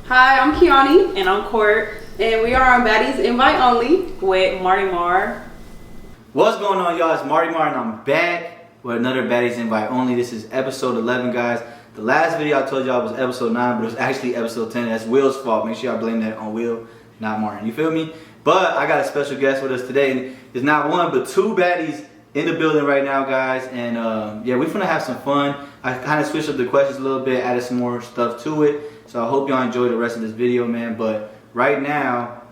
Hi, I'm Kianni. And I'm Court. And we are on Baddies Invite Only with MARTYMAR. What's going on, y'all? It's MARTYMAR and I'm back with another Baddies Invite Only. This is episode 11, guys. The last video I told y'all was episode 9, but it was actually episode 10. That's Will's fault. Make sure y'all blame that on Will, not Martin. You feel me? But I got a special guest with us today. And it's not one, but two baddies in the building right now, guys. And yeah, we're gonna have some fun. I kind of switched up the questions a little bit, added some more stuff to it. So I hope y'all enjoy the rest of this video, man. But right now,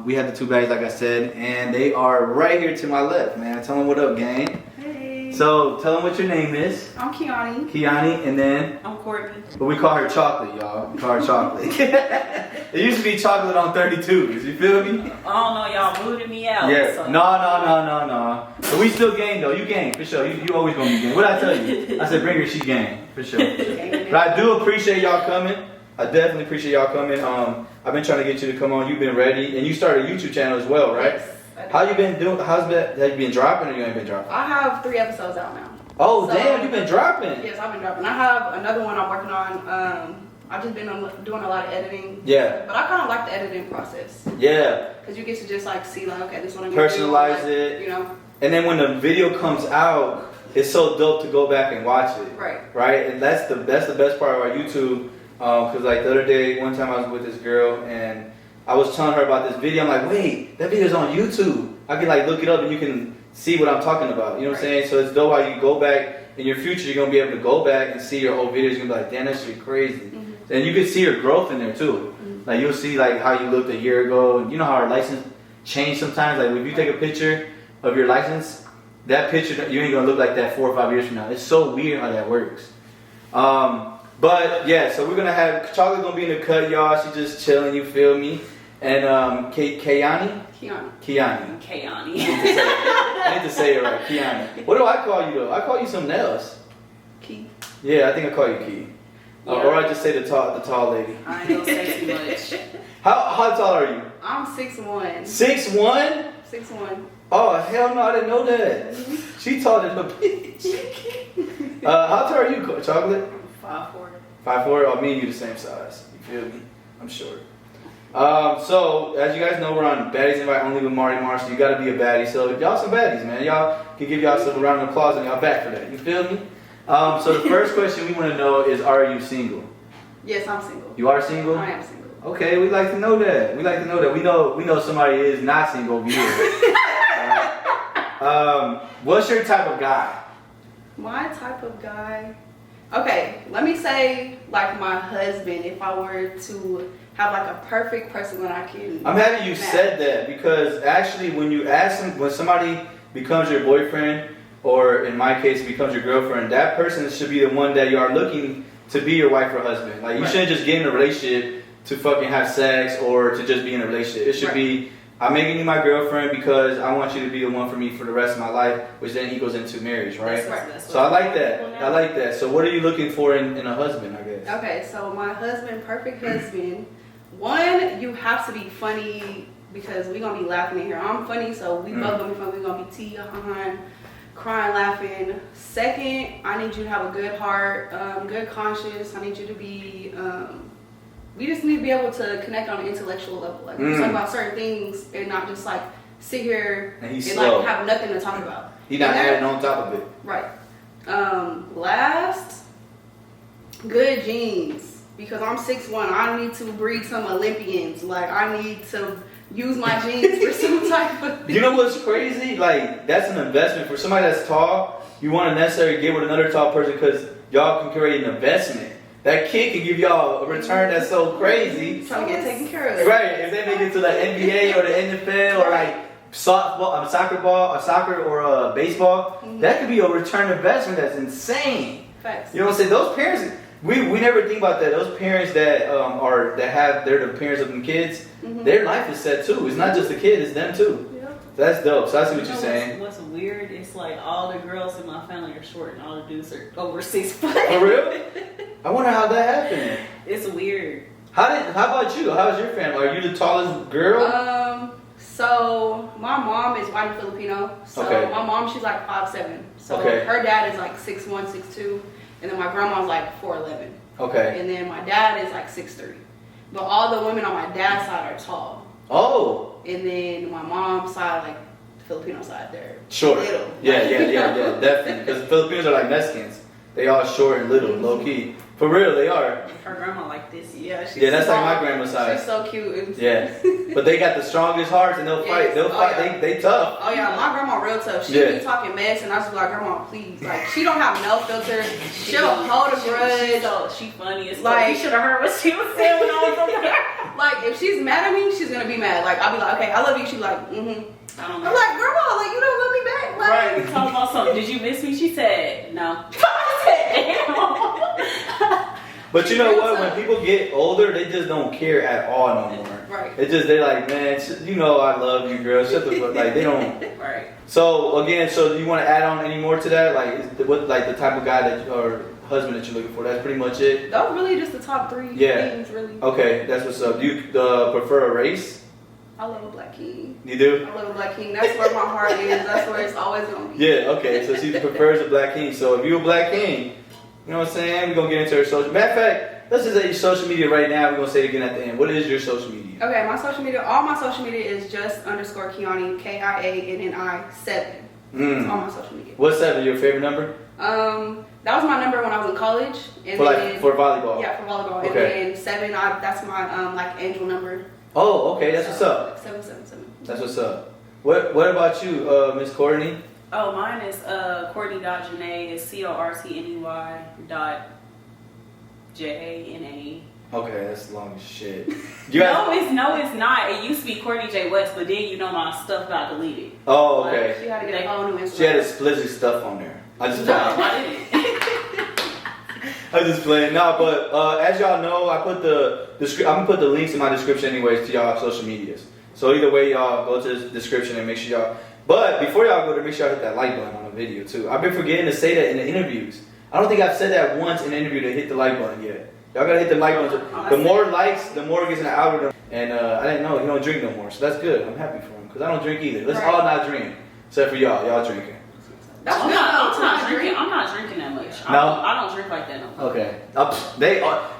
we have the two baddies, like I said, and they are right here to my left, man. Tell them what up, gang. Hey. So tell them what your name is. I'm Kianni. Kianni, and then? I'm Courtney. But we call her Chocolate, y'all. We call her Chocolate. It used to be Chocolate on 32s, you feel me? I don't know, y'all booted me out. Yeah. So. No. But we still gang, though. You gang, for sure. You always gonna be gang. What'd I tell you? I said bring her, she gang, for sure. But I do appreciate y'all coming. I definitely appreciate y'all coming. I've been trying to get you to come on. You've been ready, and you started a YouTube channel as well, right? Yes, How you been doing? Have you been dropping, or you ain't been dropping? I have 3 episodes out now. Oh, So- damn, you been dropping. Yes, I've been dropping. I have another one I'm working on. I've just been doing a lot of editing. Yeah. But I kind of like the editing process. Yeah. Because you get to just like see like, okay, this one I'm Personalize do, it. You know? And then when the video comes out, it's so dope to go back and watch it. Right. Right? And that's the best part about YouTube. Because like the other day, one time I was with this girl and I was telling her about this video. I'm like, wait, that video's on YouTube. I can like look it up and you can see what I'm talking about. You know what I'm saying? So it's dope how you go back in your future. You're going to be able to go back and see your old videos. You're going to be like, damn, that shit crazy. Mm-hmm. And you can see your growth in there too. Mm-hmm. Like you'll see like how you looked a year ago. You know how our license changed sometimes. Like if you take a picture of your license, that picture you ain't gonna look like that 4 or 5 years from now. It's so weird how that works. But yeah, so we're gonna have Chocolate gonna be in the cut, y'all. She just chilling. You feel me? And Kianni. Kianni. I need to say it right, Kianni. What do I call you though? I call you something else. Key. Yeah, I think I call you Key. Yeah. Or I just say the tall lady. I ain't gonna say too much. How tall are you? I'm 6'1". 6'1"? 6'1". Oh hell no, I didn't know that. She taller than a bitch. How tall are you, Chocolate? 5'4". 5'4". Oh, me and you the same size. You feel me? I'm short. So as you guys know, we're on Baddies Invite Only with MARTYMAR, so you gotta be a baddie. So y'all some baddies, man. Y'all can give y'all some round of applause and y'all back for that. You feel me? So the first question we want to know is, are you single? Yes, I'm single. You are single? I am single. Okay, we like to know that. We know somebody is not single over here. What's your type of guy? My type of guy. Okay, let me say like my husband. If I were to have like a perfect person that I can. I'm happy you match. said that, because actually when you ask them, when somebody becomes your boyfriend, or in my case becomes your girlfriend, that person should be the one that you are looking to be your wife or husband. Like you Right. shouldn't just get in a relationship to fucking have sex or to just be in a relationship. It should Right. be, I'm making you my girlfriend because I want you to be the one for me for the rest of my life, which then equals into marriage, right? That's So I like that. I like that. So what are you looking for in a husband, I guess? Okay, so my husband, perfect husband. One, you have to be funny because we're gonna be laughing in here. I'm funny, so we both gonna be funny. We're gonna be crying, laughing. Second, I need you to have a good heart, good conscience. I need you to be. We just need to be able to connect on an intellectual level. Like we talk about certain things and not just like sit here And he's and slow. like have nothing to talk about. He's not And then- adding on top of it. Right. Last, good genes. Because I'm 6'1", I need to breed some Olympians. Like I need to use my genes for some type of. You know what's crazy? Like that's an investment for somebody that's tall. You want to necessarily get with another tall person because y'all can create an investment. That kid can give y'all a return that's so crazy. Trying to get taken care of. Right? If they make it to the NBA or the NFL or like soccer or baseball, that could be a return investment that's insane. Facts. You know what I'm saying? Those parents, we never think about that. Those parents that they're the parents of them kids. Their life is set too. It's not just the kid; it's them too. Yeah. That's dope. So I see what You you're know saying. What's weird? It's like all the girls in my family are short and all the dudes are over 6 foot. For real? I wonder how that happened. It's weird. How about you? How's your family? Are you the tallest girl? So my mom is white and Filipino. So Okay. my mom, she's like 5'7". So Okay. her dad is like 6'1", 6'2", and then my grandma's like 4'11". Okay. And then my dad is like 6'3". But all the women on my dad's side are tall. Oh. And then my mom's side, like the Filipino side, they're Short. little. Yeah, definitely. Because the Filipinos are like Mexicans. They all short and little, low key. For real, they are. Her grandma like this. Yeah, she's Yeah, that's small. like my grandma's size. She's so cute. Yeah, but they got the strongest hearts and they'll fight. Yes. They'll fight. Yeah. They tough. Oh yeah, my grandma real tough. She be talking mess, and I just be like, Grandma, please. Like, she don't have no filter. She'll hold a grudge. She funny as Like, fuck. You should have heard what she was saying when I was over there. Like, if she's mad at me, she's gonna be mad. Like, I'll be like, okay, I love you. She like, I don't I'm know. like, Grandma, like, you don't love me back. Like, Right, we talking about something. Did you miss me? She said, no. I said, damn. But you know what? When people get older, they just don't care at all no more. Right. It's just they're like, man, you know I love you, girl. Shut the fuck. Like they don't. Right. So again, so do you want to add on any more to that? Like, what like the type of guy that or husband that you're looking for? That's pretty much it. That was really just the top 3 Yeah. things, really. Okay, that's what's up. Do you prefer a race? I love a black king. You do? I love a black king. That's where my heart is. That's where it's always gonna be. Yeah. Okay. So she prefers a black king. So if you're a black king, you know what I'm saying? We're gonna get into her social. Matter of fact. Let's just say your social media right now. We're gonna say it again at the end. What is your social media? Okay, my social media, all my social media is just _ Kianni, KIANNI 7. That's all my social media. What's 7? Your favorite number? That was my number when I was in college. And For volleyball. Yeah, for volleyball. Okay. And then 7, that's my like angel number. Oh, okay. That's what's up. 777. That's what's up. What about you, Miss Courtney? Oh, mine is Courtney.Janae. It's CORTNEY.JANA. Okay, that's long as shit. No, it's not. It used to be Courtney J. West, but then my stuff got deleted. Oh, okay. She had to get a whole new Instagram. She had explicit stuff on there. I just No, I didn't. I'm just playing. No, but as y'all know, I'm gonna put the links in my description anyways to y'all social medias. So either way, y'all go to the description and make sure y'all. But before y'all go there, make sure y'all hit that like button on the video too. I've been forgetting to say that in the interviews. I don't think I've said that once in an interview to hit the like button yet. Y'all gotta hit the like button. The more likes, the more it gets in the algorithm. And I didn't know he don't drink no more, so that's good. I'm happy for him because I don't drink either. Let's all not drink, except for y'all. Y'all drinking. That's I'm good. not drinking. I'm not drinking that much. No? I don't drink like that no more. Okay.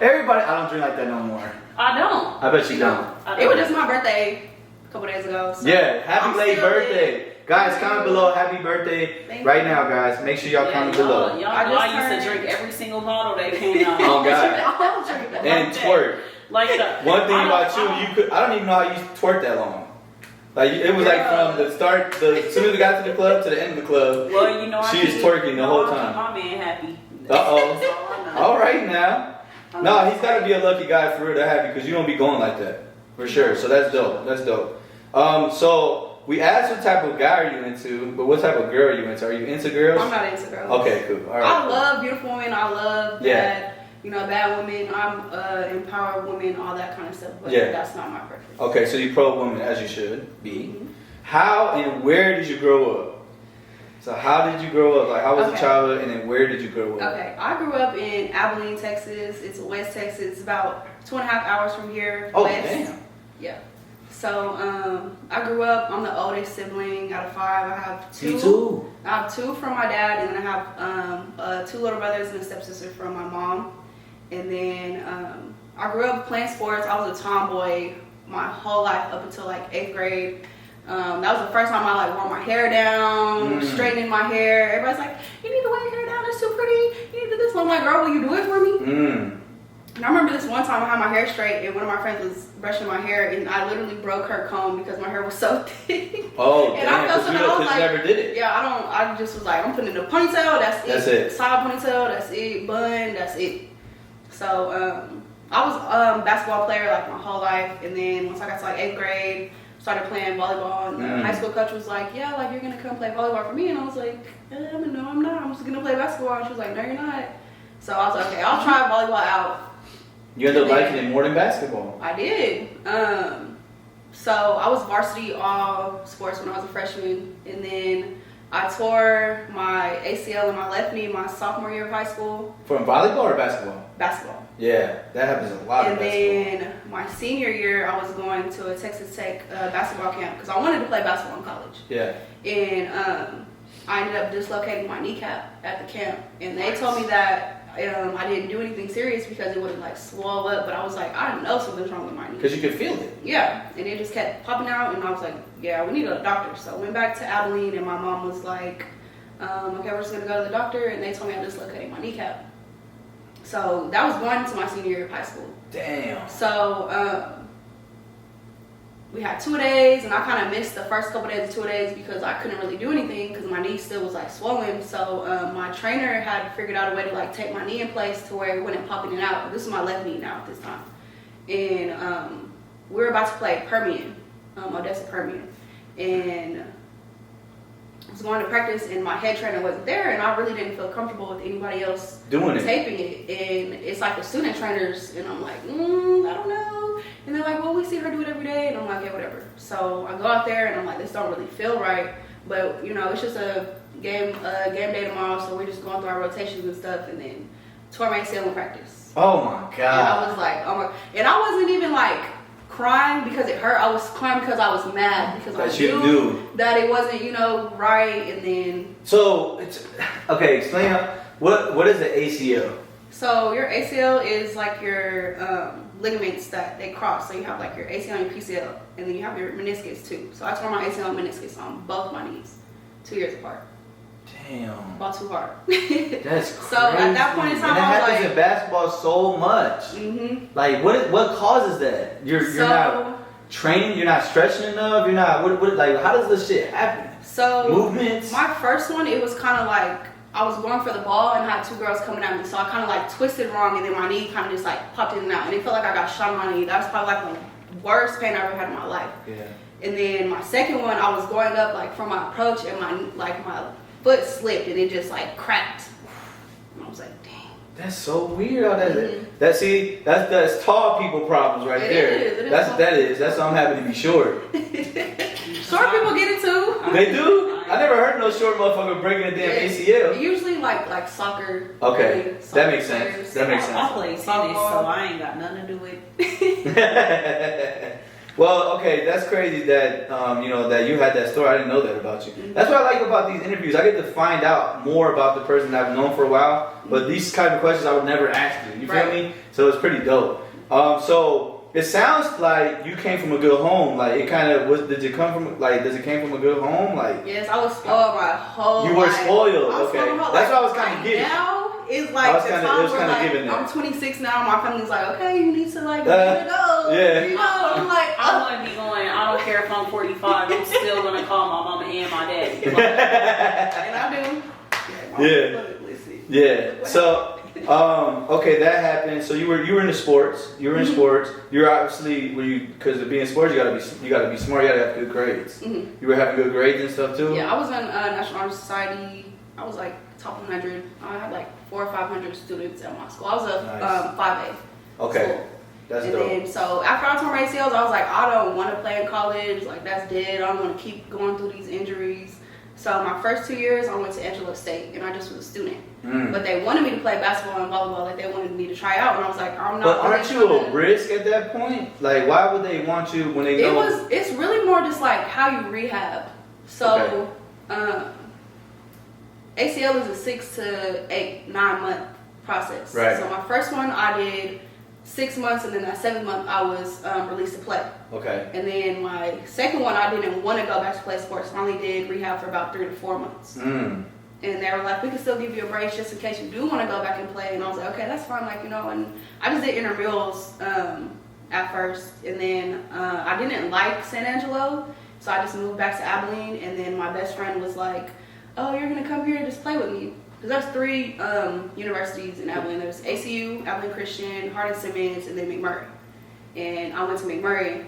Everybody. I don't drink like that no more. I don't. I bet you don't. It was just my birthday a couple days ago. So Yeah. Happy I'm late still birthday. lit. Guys, comment below happy birthday Thank right you. now, guys. Make sure y'all comment below. Y'all know I just I used to turned- drink every single bottle that came out. Oh, God. I'll drink that. And twerk. Like that. One thing about you could. I don't even know how you twerk that long. Like it was like from the start, as soon as we got to the club to the end of the club. Well, I She was twerking the whole time. My man happy. Uh oh. That's all I know. All right now. No, he's got to be a lucky guy for real to have you because you don't be going like that for sure. So that's dope. That's dope. So we asked what type of guy are you into, but what type of girl are you into? Are you into girls? I'm not into girls. Okay, cool. All right. I love beautiful women. I love Yeah. bad women. I'm empowered women, all that kind of stuff. But Yeah. that's not my preference. Okay, so you pro woman as you should be. How and where did you grow up? So how did you grow up? Like how was the childhood, and then where did you grow up? Okay, I grew up in Abilene, Texas. It's West Texas. It's about 2.5 hours from here. Oh west. damn. Yeah. So I grew up. I'm the oldest sibling out of 5. I have 2. Me too. I have 2 from my dad, and then I have 2 little brothers and a stepsister from my mom. And then I grew up playing sports. I was a tomboy my whole life up until like 8th grade. That was the first time I like wore my hair down, straightening my hair. Everybody's like, "You need to wear your hair down. It's too pretty. You need to do this." And I'm like, "Girl, will you do it for me?" And I remember this one time I had my hair straight, and one of my friends was brushing my hair, and I literally broke her comb because my hair was so thick. Oh And damn! I felt Because something. I was you like, never did it. Yeah, I just was like, I'm putting in a ponytail. That's it. That's it. Side ponytail. That's it. Bun. That's it. So I was a basketball player like my whole life, and then once I got to like 8th grade, started playing volleyball. And the high school coach was like, "Yeah, like you're gonna come play volleyball for me," and I was like, "No, I'm not. I'm just gonna play basketball." And she was like, "No, you're not." So I was like, "Okay, I'll try volleyball out." You ended up liking it more than basketball. I did. So I was varsity all sports when I was a freshman, and then I tore my ACL in my left knee my sophomore year of high school. From volleyball or basketball? Basketball. Yeah, that happens a lot. And in basketball. then my senior year, I was going to a Texas Tech basketball camp because I wanted to play basketball in college. Yeah. And I ended up dislocating my kneecap at the camp, and they told me that I didn't do anything serious because it wouldn't like swell up, but I was like, I know something's wrong with my knee. Because you could feel it. Yeah, and it just kept popping out, and I was like, yeah, we need a doctor. So I went back to Abilene, and my mom was like, okay, we're just gonna go to the doctor, and they told me I dislocated my kneecap. So that was going into my senior year of high school. Damn. So we had 2-a-days, and I kind of missed the first couple days of 2-a-days because I couldn't really do anything because my knee still was like swollen. So my trainer had figured out a way to like take my knee in place to where it wouldn't pop in and out. This is my left knee now at this time, and we were about to play Permian, Odessa Permian, and I was going to practice, and my head trainer wasn't there, and I really didn't feel comfortable with anybody else doing it, taping it. And it's like the student trainers, and I'm like, I don't know. And they're like, well, we see her do it every day, and I'm like, yeah, whatever. So I go out there, and I'm like, this don't really feel right, but you know, it's just a game day tomorrow, so we're just going through our rotations and stuff, and then tore my ACL in practice. Oh my god! And I was like, oh my, and I wasn't even like crying because it hurt. I was crying because I was mad because I knew that it wasn't, you know, right. And then so it's okay. Explain what is the ACL? So your ACL is like your ligaments that they cross. So you have like your ACL and your PCL, and then you have your meniscus too. So I tore my ACL and meniscus on both my knees, 2 years apart. Damn. Ball too hard. That's crazy. So at that point in time, and it I was happens like, in basketball so much. Mm-hmm. Like what causes that? You're not training. You're not stretching enough. You're not. What like how does this shit happen? So movements. My first one, it was kind of like I was going for the ball and I had 2 girls coming at me, so I kind of like twisted wrong, and then my knee kind of just like popped in and out, and it felt like I got shot on my knee. That was probably like the worst pain I ever had in my life. Yeah. And then my second one, I was going up like from my approach, and my foot slipped and it just like cracked. And I was like, dang. That's so weird how that is. That's tall people problems right there. It is. That's why I'm happy to be short. Short people get it too. They do? I never heard no short motherfucker breaking a damn ACL. Usually like soccer. Okay, soccer that makes sense. players. That makes sense. I play tennis, so I ain't got nothing to do with it. Well, okay, that's crazy that that you had that story. I didn't know that about you. Mm-hmm. That's what I like about these interviews. I get to find out more about the person I've known for a while. But these kind of questions I would never ask you. You feel me? So it's pretty dope. So it sounds like you came from a good home. Like it kind of was. Does it come from a good home? Like yes, I was spoiled my whole life. You were spoiled. Okay, that's what I was kind of getting. Now it's like the time where like I'm 26 now. My family's like, okay, you need to like go. Yeah. You know, I'm like, I wouldn't be going. I don't care if I'm 45. I'm still gonna call my mama and my daddy. And I do. Yeah. So. Okay, that happened. So you were in the sports. You were in sports. You're obviously because of being in sports, you gotta be smart. You gotta have good grades. Mm-hmm. You were having good grades and stuff too. Yeah, I was in National Honor Society. I was like top 100. I had like 400 or 500 students at my school. I was a 5A. Okay, school. that's and dope. Then, so after I tore my ACLs, I was like, I don't want to play in college. Like that's dead. I don't want to keep going through these injuries. So my first 2 years, I went to Angelo State, and I just was a student. But they wanted me to play basketball and volleyball. Like they wanted me to try out, and I was like, I'm not. But aren't you a risk at that point? Like, why would they want you when they know? It's really more just like how you rehab. So, ACL is a 6 to 8, 9 month process. Right. So my first one I did 6 months, and then that 7th month I was released to play. Okay. And then my second one, I didn't want to go back to play sports. I only did rehab for about 3 to 4 months. And they were like, we can still give you a brace just in case you do want to go back and play. And I was like, okay, that's fine. Like, and I just did intramurals at first. And then I didn't like San Angelo, so I just moved back to Abilene. And then my best friend was like, oh, you're going to come here and just play with me. Because there's 3 universities in Abilene. There's ACU, Abilene Christian, Hardin-Simmons, and then McMurray. And I went to McMurray.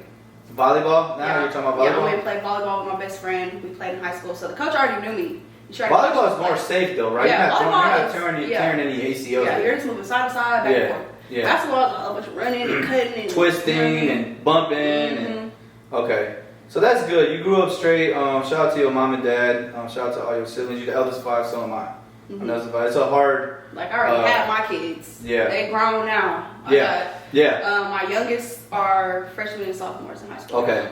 Volleyball? Now you're talking about volleyball? Yeah, I went and played volleyball with my best friend. We played in high school. So the coach already knew me. Volleyball is more safe though, right? Yeah, you're not tearing any ACLs. Yeah, you're just moving side to side, back and forth. Yeah. Basketball is a bunch of running and cutting and twisting and bumping. And, okay. So that's good. You grew up straight. Shout out to your mom and dad. Shout out to all your siblings. You're the eldest 5, so am I. It's a hard. Like I already had my kids. Yeah. They grown now. My youngest are freshmen and sophomores in high school. Okay.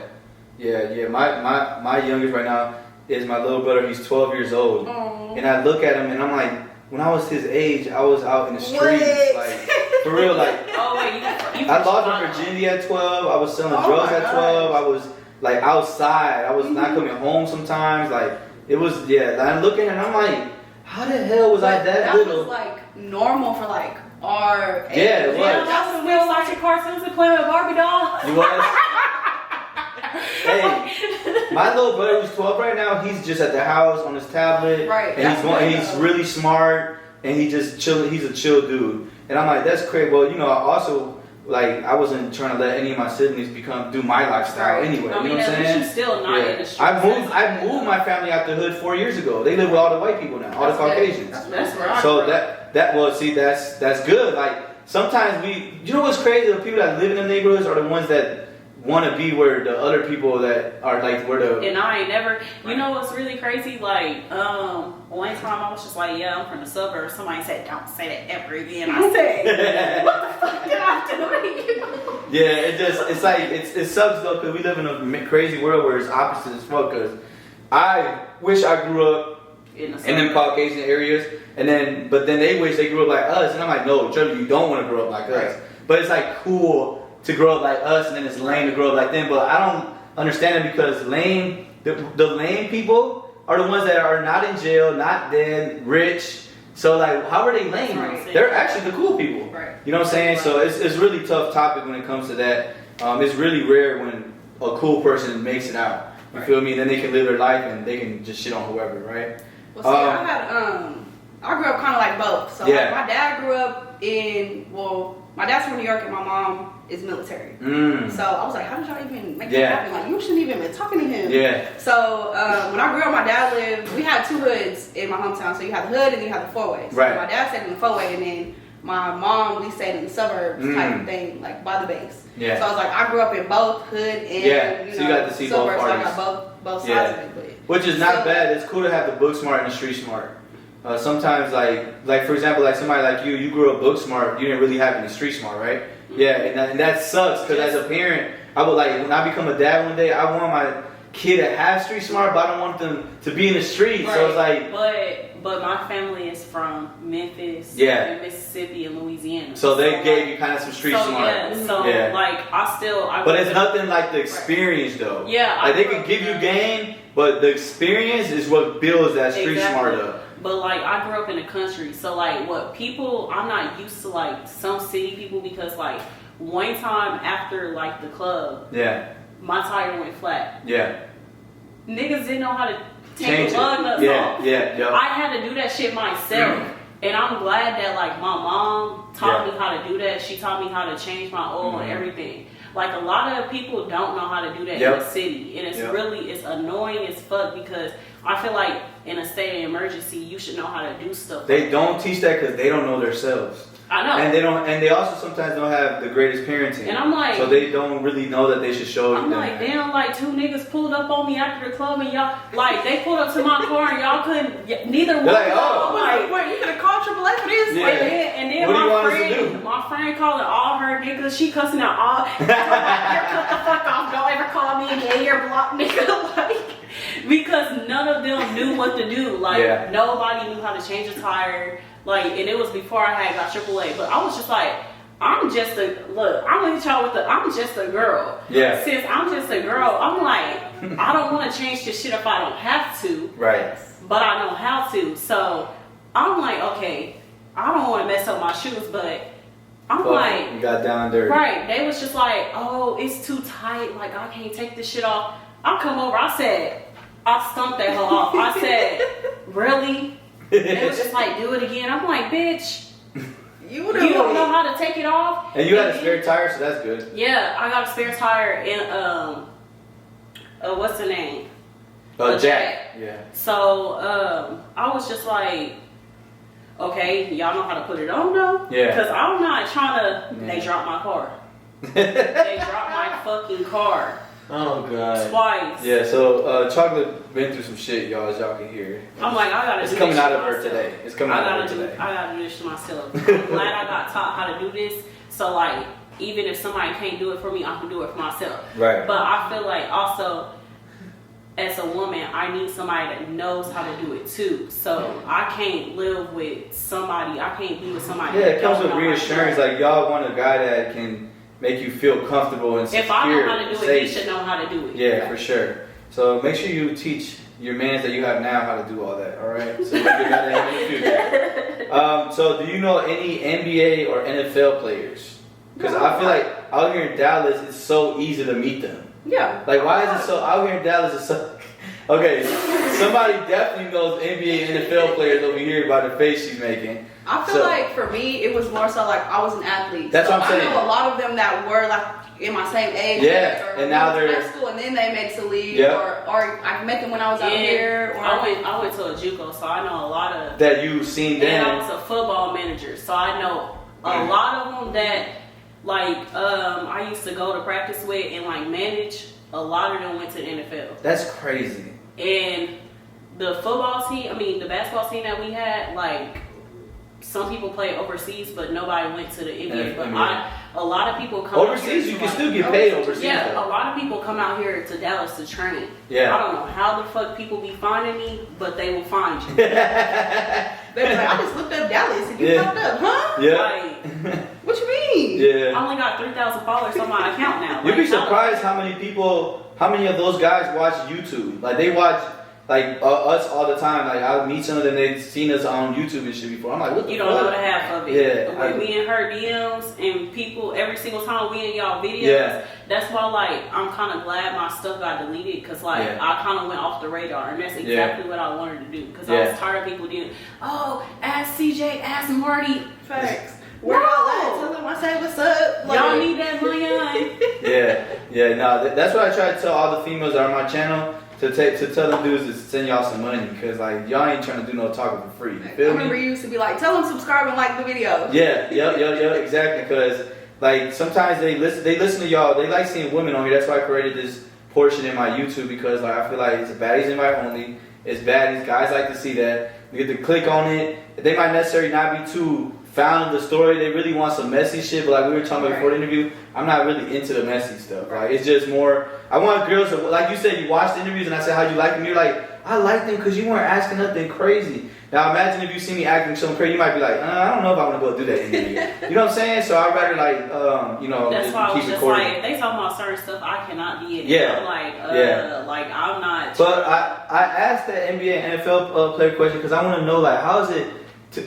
Yeah. My youngest right now is my little brother. He's 12 years old. Aww. And I look at him and I'm like, when I was his age, I was out in the streets, like for real, like. Oh wait, you I lost my virginity at 12. I was selling drugs at 12. I was like outside. I was not coming home sometimes. Like it was, yeah. I'm looking and I'm like, how the hell was I that little? That was like normal for like our age. Yeah, it was. Yeah, that's when we was watching cartoons and playing with Barbie dolls. You was? Hey, my little brother who's 12 right now, he's just at the house on his tablet. Right. And he's really smart and he just chill. He's a chill dude. And I'm like, that's crazy. Well, you know, I also, like, I wasn't trying to let any of my siblings do my lifestyle anyway. I mean, you know what I'm saying? You still not in the streets. I moved my family out the hood 4 years ago. They live with all the white people now, all the Caucasians. That's right. So that's good. Like sometimes you know what's crazy? The people that live in the neighborhoods are the ones that want to be where the other people that are like where the. And I ain't never. You know what's really crazy? Like one time I was just like, yeah, I'm from the suburbs. Somebody said, don't say that ever again. I said, what the fuck did I do? Yeah, it sucks though because we live in a crazy world where it's opposite as fuck. Because I wish I grew up in them Caucasian areas, but then they wish they grew up like us, and I'm like, no, Trevor, you don't want to grow up like us. But it's like cool to grow up like us, and then it's lame to grow up like them. But I don't understand it because the lame people are the ones that are not in jail, not dead, rich. So like, how are they lame? They're actually the cool people. Right. You know what I'm saying? So it's really tough topic when it comes to that. It's really rare when a cool person makes it out. You feel me? Then they can live their life and they can just shit on whoever, right? Well, see, I grew up kind of like both. So like, my dad grew up my dad's from New York and my mom is military. So I was like, how did y'all even make that happen? Like, you shouldn't even been talking to him. Yeah. So when I grew up, my dad we had two hoods in my hometown. So you have the hood and you have the four-way. So my dad stayed in the four-way and then my mom, we stayed in the suburbs type of thing, like by the base. Yeah. So I was like, I grew up in both hood and so you got to see both parties. So I got both sides of it. Which is not bad. It's cool to have the book smart and the street smart. Sometimes, like for example, like somebody like you grew up book smart. You didn't really have any street smart, right? Yeah, and that sucks because as a parent, I would like when I become a dad one day, I want my kid to have street smart, but I don't want them to be in the streets. Right. So it's like, but my family is from Memphis, and Mississippi, and Louisiana. So they gave you kind of some street smart. Like but it's nothing like the experience though. Yeah, like they could give you game, but the experience is what builds that street smart up. But like I grew up in the country, so like I'm not used to like some city people because like one time after like the club, my tire went flat. Niggas didn't know how to take the lug nuts off. I had to do that shit myself. And I'm glad that like my mom taught me how to do that. She taught me how to change my oil and everything. Like a lot of people don't know how to do that in the city. And it's annoying as fuck because I feel like in a state of emergency, you should know how to do stuff. They don't teach that because they don't know themselves. I know. And they also sometimes don't have the greatest parenting. And I'm like, so they don't really know that they should show you. I'm like, damn, like two niggas pulled up on me after the club and y'all, like they pulled up to my car and y'all couldn't, neither one. Like, oh, like, wait, you could have called AAA for this? Yeah. And then my friend calling all her niggas, she cussing out all, cut the fuck off, don't ever call me again, you're blocked, nigga, like. Because none of them knew what to do. Like, nobody knew how to change a tire. Like, and it was before I had got AAA. But I was just like, I'm just a girl. Yeah. Since I'm just a girl, I'm like, I don't want to change this shit if I don't have to. Right. But I know how to. So, I'm like, okay, I don't want to mess up my shoes, but like... You got down dirty. Right. They was just like, oh, it's too tight. Like, I can't take this shit off. I come over, I stumped that hoe off. I said, really? They was just like, do it again. I'm like, bitch, you don't know how to take it off. And you had a spare tire, so that's good. Yeah, I got a spare tire and what's the name? Jack. Yeah. So I was just like, okay, y'all know how to put it on though? Yeah. Because I'm not trying to. They dropped my car. They dropped my fucking car. Oh god. Twice. Yeah, so Chocolate been through some shit, y'all, as y'all can hear. I'm like, I gotta do this. It's coming out of her today. It's coming out of her today. I gotta do this to myself. I'm glad I got taught how to do this. So like, even if somebody can't do it for me, I can do it for myself. Right. But I feel like also, as a woman, I need somebody that knows how to do it too. So I can't live with somebody. I can't be with somebody. Yeah, it comes with reassurance. Like y'all want a guy that can make you feel comfortable and secure. If I know how to do it, he should know how to do it. Yeah, for sure. So make sure you teach your mans that you have now how to do all that. All right. So you got that in the future. So do you know any NBA or NFL players? Because I feel like out here in Dallas, it's so easy to meet them. Yeah. Like, why is it so out here in Dallas? It's so okay. Somebody definitely knows NBA and NFL players over here by the face she's making. I feel like for me, it was more so like I was an athlete. That's what I'm saying. I know a lot of them that were like in my same age. Yeah, or and now they're in school, and then they made the league. Yep. Or I met them when I was out here. Or I went to a JUCO, so I know a lot of that you've seen them. And I was a football manager, so I know a lot of them that like I used to go to practice with and like manage. A lot of them went to the NFL. That's crazy. And the football team, the basketball team that we had, like, some people play overseas, but nobody went to the NBA. But a lot of people come overseas. You can still get paid overseas. Yeah, a lot of people come out here to Dallas to train. Yeah. I don't know how the fuck people be finding me, but they will find you. They be like, I just looked up Dallas and you popped up, huh? Yeah. Like, what you mean? Yeah. I only got 3,000 followers on my account now. You'd be surprised how many of those guys watch YouTube. Like they watch like us all the time. Like I meet some of them, they've seen us on YouTube and shit before. I'm like, what the You don't know the half of it. Yeah. When me and her DMs and people every single time we in y'all videos. Yeah. That's why like I'm kind of glad my stuff got deleted because like I kind of went off the radar and that's exactly what I wanted to do because I was tired of people doing. Oh, ask CJ, ask Marty. Facts. Where y'all at? Tell them I say what's up. Like, y'all need that money. No, that's what I try to tell all the females that are on my channel to tell them dudes to send y'all some money because like y'all ain't trying to do no talking for free. You feel I remember you used to be like, tell them subscribe and like the video. Yeah, exactly. Because like sometimes they listen to y'all. They like seeing women on here. That's why I created this portion in my YouTube because like I feel like it's a baddies invite only. It's baddies. Guys like to see that. You get to click on it. They might necessarily not be too found the story. They really want some messy shit, but like we were talking about before the interview, I'm not really into the messy stuff. Like it's just more. I want girls to, like you said, you watched the interviews and I said how you like them. You're like, I like them because you weren't asking nothing crazy. Now imagine if you see me acting something crazy, you might be like, I don't know if I want to go do that interview. You know what I'm saying? So I'd rather like, that's why I was keep just recording. like, if they talking about certain stuff, I cannot be in it. Yeah. I'm like, like I'm not. But I asked that NBA and NFL player question because I want to know like how is it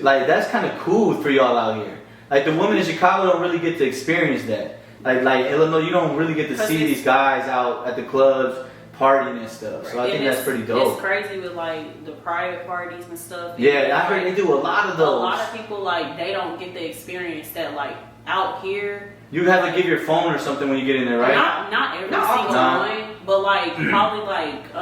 like that's kind of cool for y'all out here. Like the women in Chicago don't really get to experience that. Like Illinois, you don't really get to see these guys out at the clubs partying and stuff. So I think that's pretty dope. It's crazy with like the private parties and stuff. Yeah, I heard they do a lot of those. A lot of people like they don't get the experience that like out here. You have to give your phone or something when you get in there, right? Not every single one, but like probably like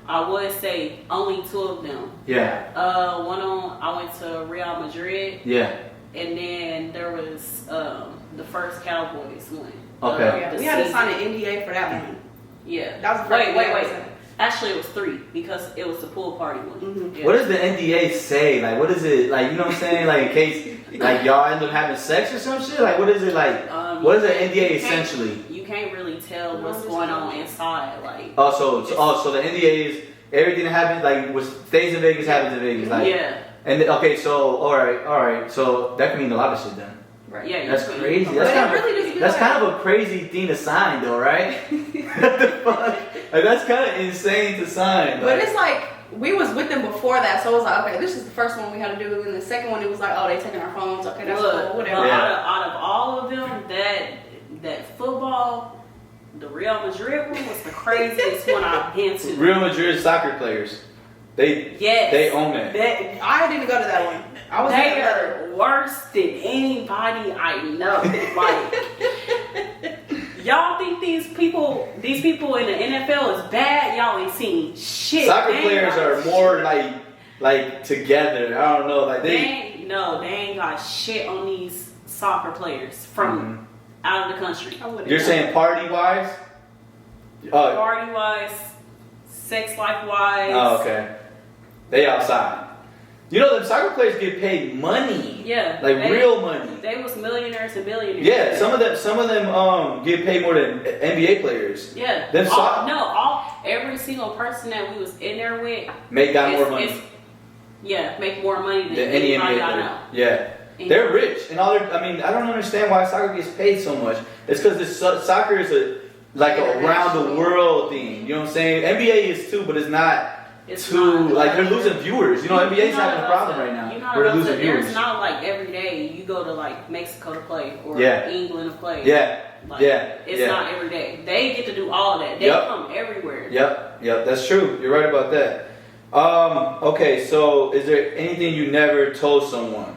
I would say only 2 of them. Yeah. I went to Real Madrid. Yeah. And then there was the first Cowboys one. Okay. We had to sign an NDA for that one. Yeah. That was the first wait. Actually, it was 3 because it was the pool party one. Mm-hmm. Yeah. What does the NDA say? Like, what is it? Like, you know what I'm saying? Like, in case, like, y'all end up having sex or some shit? Like, what is it like? What is the NDA essentially? You can't really tell what's going on inside. Like, so the NDA is everything that happens, like, what stays in Vegas happens in Vegas. Like, yeah. And okay, so, all right. So that could mean a lot of shit then. Right. Yeah. That's crazy. That's kind of a crazy thing to sign, though, right? What the fuck? Like that's kind of insane to sign. But it's like we was with them before that, so it was like, okay, this is the first one we had to do, and the second one it was like, oh, they taking our phones. Okay, that's cool, whatever. Out of all of them, that football, the Real Madrid one was the craziest one I've been to. Real Madrid soccer players, they own that. I didn't go to that one. They are worse than anybody I know. Like, y'all think these people in the NFL is bad? Y'all ain't seen shit. Soccer players are more like together. I don't know. Like they ain't got shit on these soccer players from out of the country. You're saying party wise? Party wise, sex life wise. Oh, okay. They outside. You know, the soccer players get paid money. Yeah. Like real money. They was millionaires and billionaires. Yeah, some of them get paid more than NBA players. Yeah. Every single person that we was in there with got more money. Make more money than any NBA I player. know. Yeah. They're rich, and I don't understand why soccer gets paid so much. It's because soccer is a around the world thing. You know what I'm saying? NBA is too, but it's not. They're losing viewers. You know, NBA's having a problem right now. They're losing viewers. It's not like every day you go to like Mexico to play or England to play. It's not every day. They get to do all of that. They come everywhere. Yep, that's true. You're right about that. Okay, so is there anything you never told someone?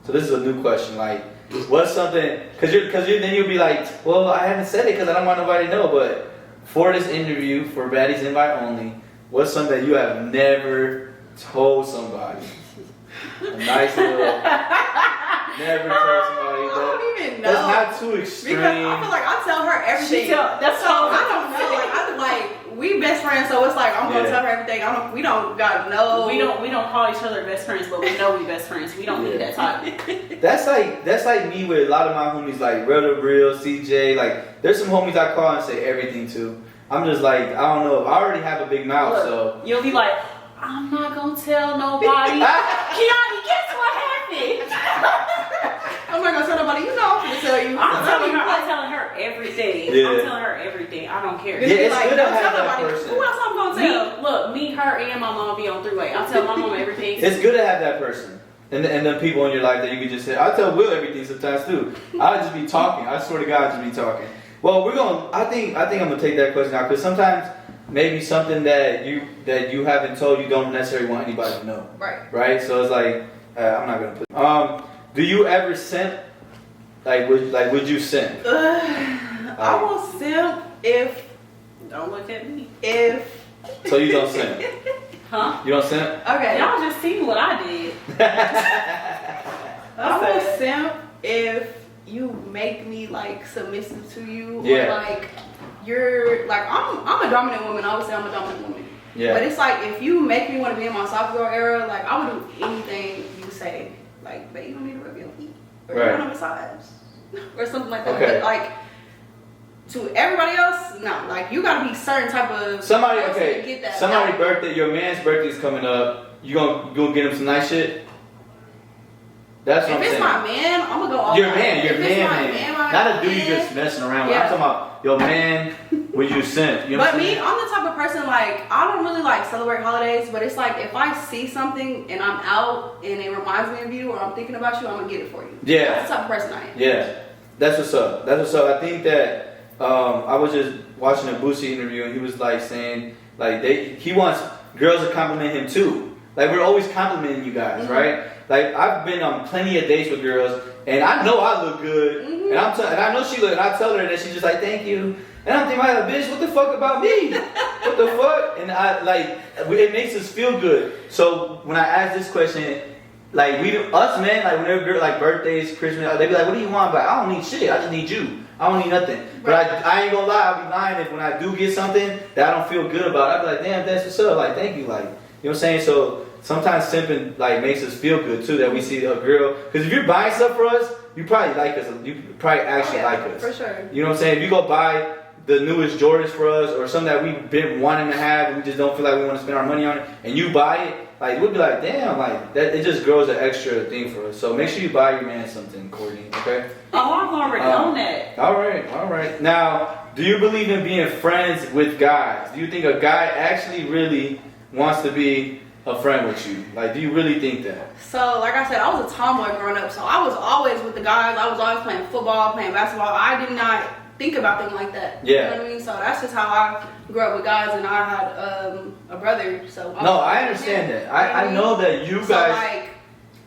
So this is a new question. Like, what's something? Because then you'll be like, well, I haven't said it because I don't want nobody to know. But for this interview, for Baddies Invite Only, what's something you have never told somebody? A nice little never tell somebody. I don't even know. That's not too extreme. Because I feel like I tell her everything. That's all. I don't know. We best friends, so it's like I'm gonna tell her everything. We don't got no. We don't call each other best friends, but we know we best friends. We don't need that type. That's like me with a lot of my homies, like Real Real, CJ. Like there's some homies I call and say everything to. I'm just like, I don't know. I already have a big mouth, so you'll be like, I'm not gonna tell nobody. Kianni, guess what happened? I'm not gonna tell nobody. You know, I'm gonna tell you. I'm telling her everything. Yeah. I'm telling her everything. I don't care. Yeah, it's good to have that person. Who else I'm gonna tell? Look, me, her, and my mom be on three-way. I'll tell my mom everything. It's good to have that person. And the people in your life that you can just say. I tell Will everything sometimes too. I'll just be talking. I swear to God, I'll just be talking. Well, I think I'm gonna take that question out because sometimes maybe something that you haven't told you don't necessarily want anybody to know. Right. So it's like I'm not gonna put. Do you ever simp? Would you simp? I will simp if. Don't look at me. If. So you don't simp? Huh? You don't simp? Okay. Y'all just seen what I did. I will simp if you make me like submissive to you, or like you're like I'm a dominant woman. I would say I'm a dominant woman. Yeah. But it's like if you make me want to be in my soft girl era, like I would do anything you say. Like, but you don't need to rub your feet or you want to massage or something like that. Okay. But like to everybody else, no. Like you gotta be certain type of somebody. Okay. To get that somebody's birthday, your man's birthday's coming up. You gonna get him some nice shit. That's what I'm saying. If it's my man, I'm gonna go all your out. man. Not a dude you just messing around with. I'm talking about your man when you simp. You know but me, I'm the type of person like I don't really like celebrate holidays, but it's like if I see something and I'm out and it reminds me of you or I'm thinking about you, I'm gonna get it for you. Yeah. That's the type of person I am. Yeah. That's what's up. I think that I was just watching a Boosie interview and he was like saying like he wants girls to compliment him too. Like we're always complimenting you guys, right? Like I've been on plenty of dates with girls, and I know I look good, and I know she look, and I tell her that she's just like, thank you, and I'm thinking, bitch, what the fuck about me? What the fuck? And I like it makes us feel good. So when I ask this question, like us men, like whenever girl like birthdays, Christmas, they be like, what do you want? But I don't need shit. I just need you. I don't need nothing. But I ain't gonna lie, I'll be lying if when I do get something that I don't feel good about, I'll be like, damn, that's what's up. Like, thank you. Like, you know what I'm saying? So sometimes simping like makes us feel good too that we see a girl. Because if you're buying stuff for us, you probably like us. You probably actually like us. For sure. You know what I'm saying? If you go buy the newest Jordans for us or something that we've been wanting to have and we just don't feel like we want to spend our money on it, and you buy it, like we'll be like, damn, like that. It just grows an extra thing for us. So make sure you buy your man something, Courtney. Okay? Oh, I'm already on that. All right. Now, do you believe in being friends with guys? Do you think a guy actually really wants to be a friend with you? Like, do you really think that? So, like I said, I was a tomboy growing up, so I was always with the guys. I was always playing football, playing basketball. I did not think about them like that. Yeah. You know what I mean? So that's just how I grew up with guys, and I had a brother. So I understand that. I know that you guys. So like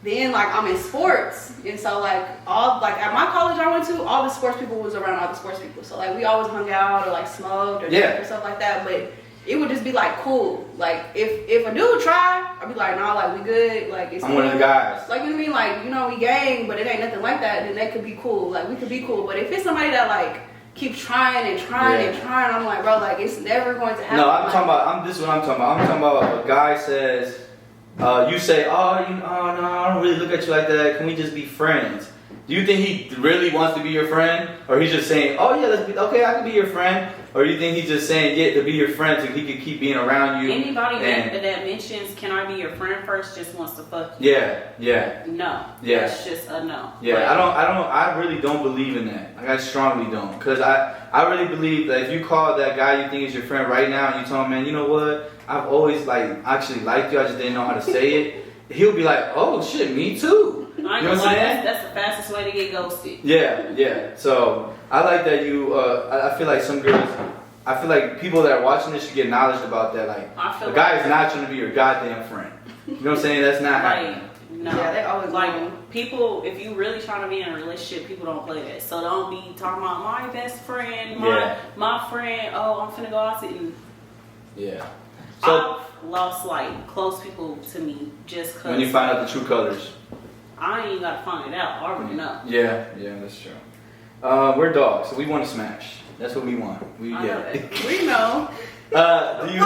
then like I'm in sports, and so like all like at my college I went to, all the sports people was around all the sports people. So like we always hung out or like smoked or drank or stuff like that. But it would just be like cool. Like if a dude try, I'd be like, nah, like we good. Like it's I'm one of the guys. Like you know what I mean? Like, you know, we gang, but it ain't nothing like that. Then that could be cool. Like we could be cool. But if it's somebody that like keep trying and trying and trying, I'm like, bro, like it's never going to happen. No, this is what I'm talking about. I'm talking about a guy says you say, oh no, I don't really look at you like that. Can we just be friends? Do you think he really wants to be your friend, or he's just saying, oh yeah, okay, I can be your friend, or do you think he's just saying, yeah, to be your friend so he can keep being around you? Anybody that mentions, can I be your friend first, just wants to fuck you. Yeah. No. Yeah. That's just a no. Yeah, I really don't believe in that. Like, I strongly don't, because I really believe that if you call that guy you think is your friend right now and you tell him, man, you know what, I've always actually liked you, I just didn't know how to say it. He'll be like, oh shit, me too. I ain't gonna lie, that's the fastest way to get ghosted. Yeah. So I like that you. I feel like some girls. I feel like people that are watching this should get knowledge about that. Like, the guy is not trying to be your goddamn friend. You know what I'm saying? That's not happening. No. Yeah, they always people. If you really trying to be in a relationship, people don't play that. So don't be talking about my best friend, my friend. Oh, I'm finna go out and. Yeah. So I've lost close people to me just cause. When you find out the true colors. I ain't even gotta find it out. I already know. Yeah, that's true. We're dogs, so we want to smash. That's what we want. We know. Do you?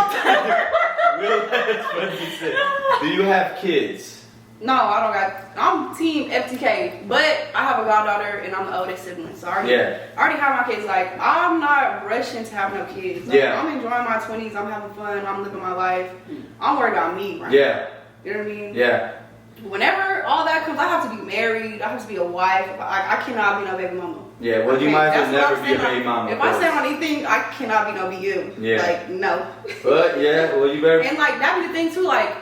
Do you have kids? No, I don't got. I'm team FTK, but I have a goddaughter and I'm the oldest sibling, so I already have my kids. Like, I'm not rushing to have no kids. Like, I'm enjoying my 20s. I'm having fun. I'm living my life. I'm worried about me right now. You know what I mean? Yeah. Whenever all that comes, I have to be married. I have to be a wife. I cannot be no baby mama. Yeah, well, you might as well never be a baby mama. If I say on anything, I cannot be no BU. Yeah. Like, no. But yeah, well, you better. And like that be the thing too. Like,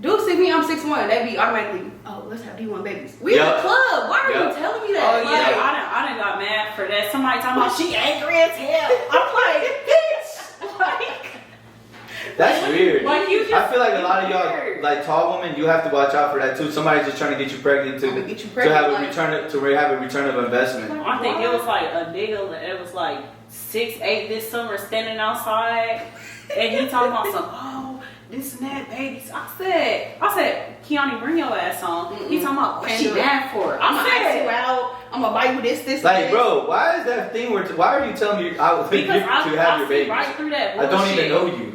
dude, see me, I'm 6'1". That be automatically. Oh, let's have D1 babies. We in the club. Why are you telling me that? Oh yeah, I done got mad for that. Somebody talking about she angry as hell. I'm like, bitch. Like. That's weird. Like, I feel like a lot of y'all, like tall women, you have to watch out for that too. Somebody's just trying to get you pregnant to have a return of investment. I think it was like a nigga that it was like 6'8" this summer standing outside, and he talking about some this and that babies. I said, Kianni, bring your ass on. He talking about what she mad for. I'm gonna ask you out. I'm gonna buy you this. Like, bro, why is that thing why are you telling me I would think to have your baby? Right through that bullshit. I don't even know you.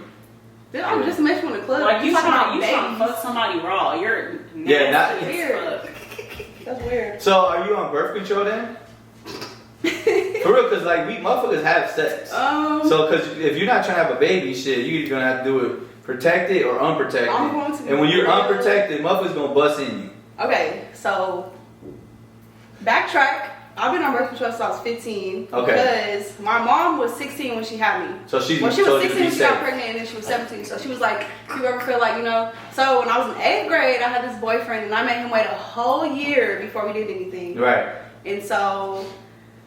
I'm just messing with the club. Like, you trying to fuck somebody raw. You're that's weird. That's weird. So are you on birth control then? For real, cause like we motherfuckers have sex. So cause if you're not trying to have a baby, shit, you're gonna have to do it protected or unprotected. I'm going to. And when you're unprotected, motherfuckers gonna bust in you. Okay, so backtrack. I've been on birth control since I was 15. Okay. Because my mom was 16 when she had me. So she was 16, she got pregnant, and then she was 17. So she was like, "Do you ever feel like, you know?" So when I was in 8th grade, I had this boyfriend, and I made him wait a whole year before we did anything. Right. And so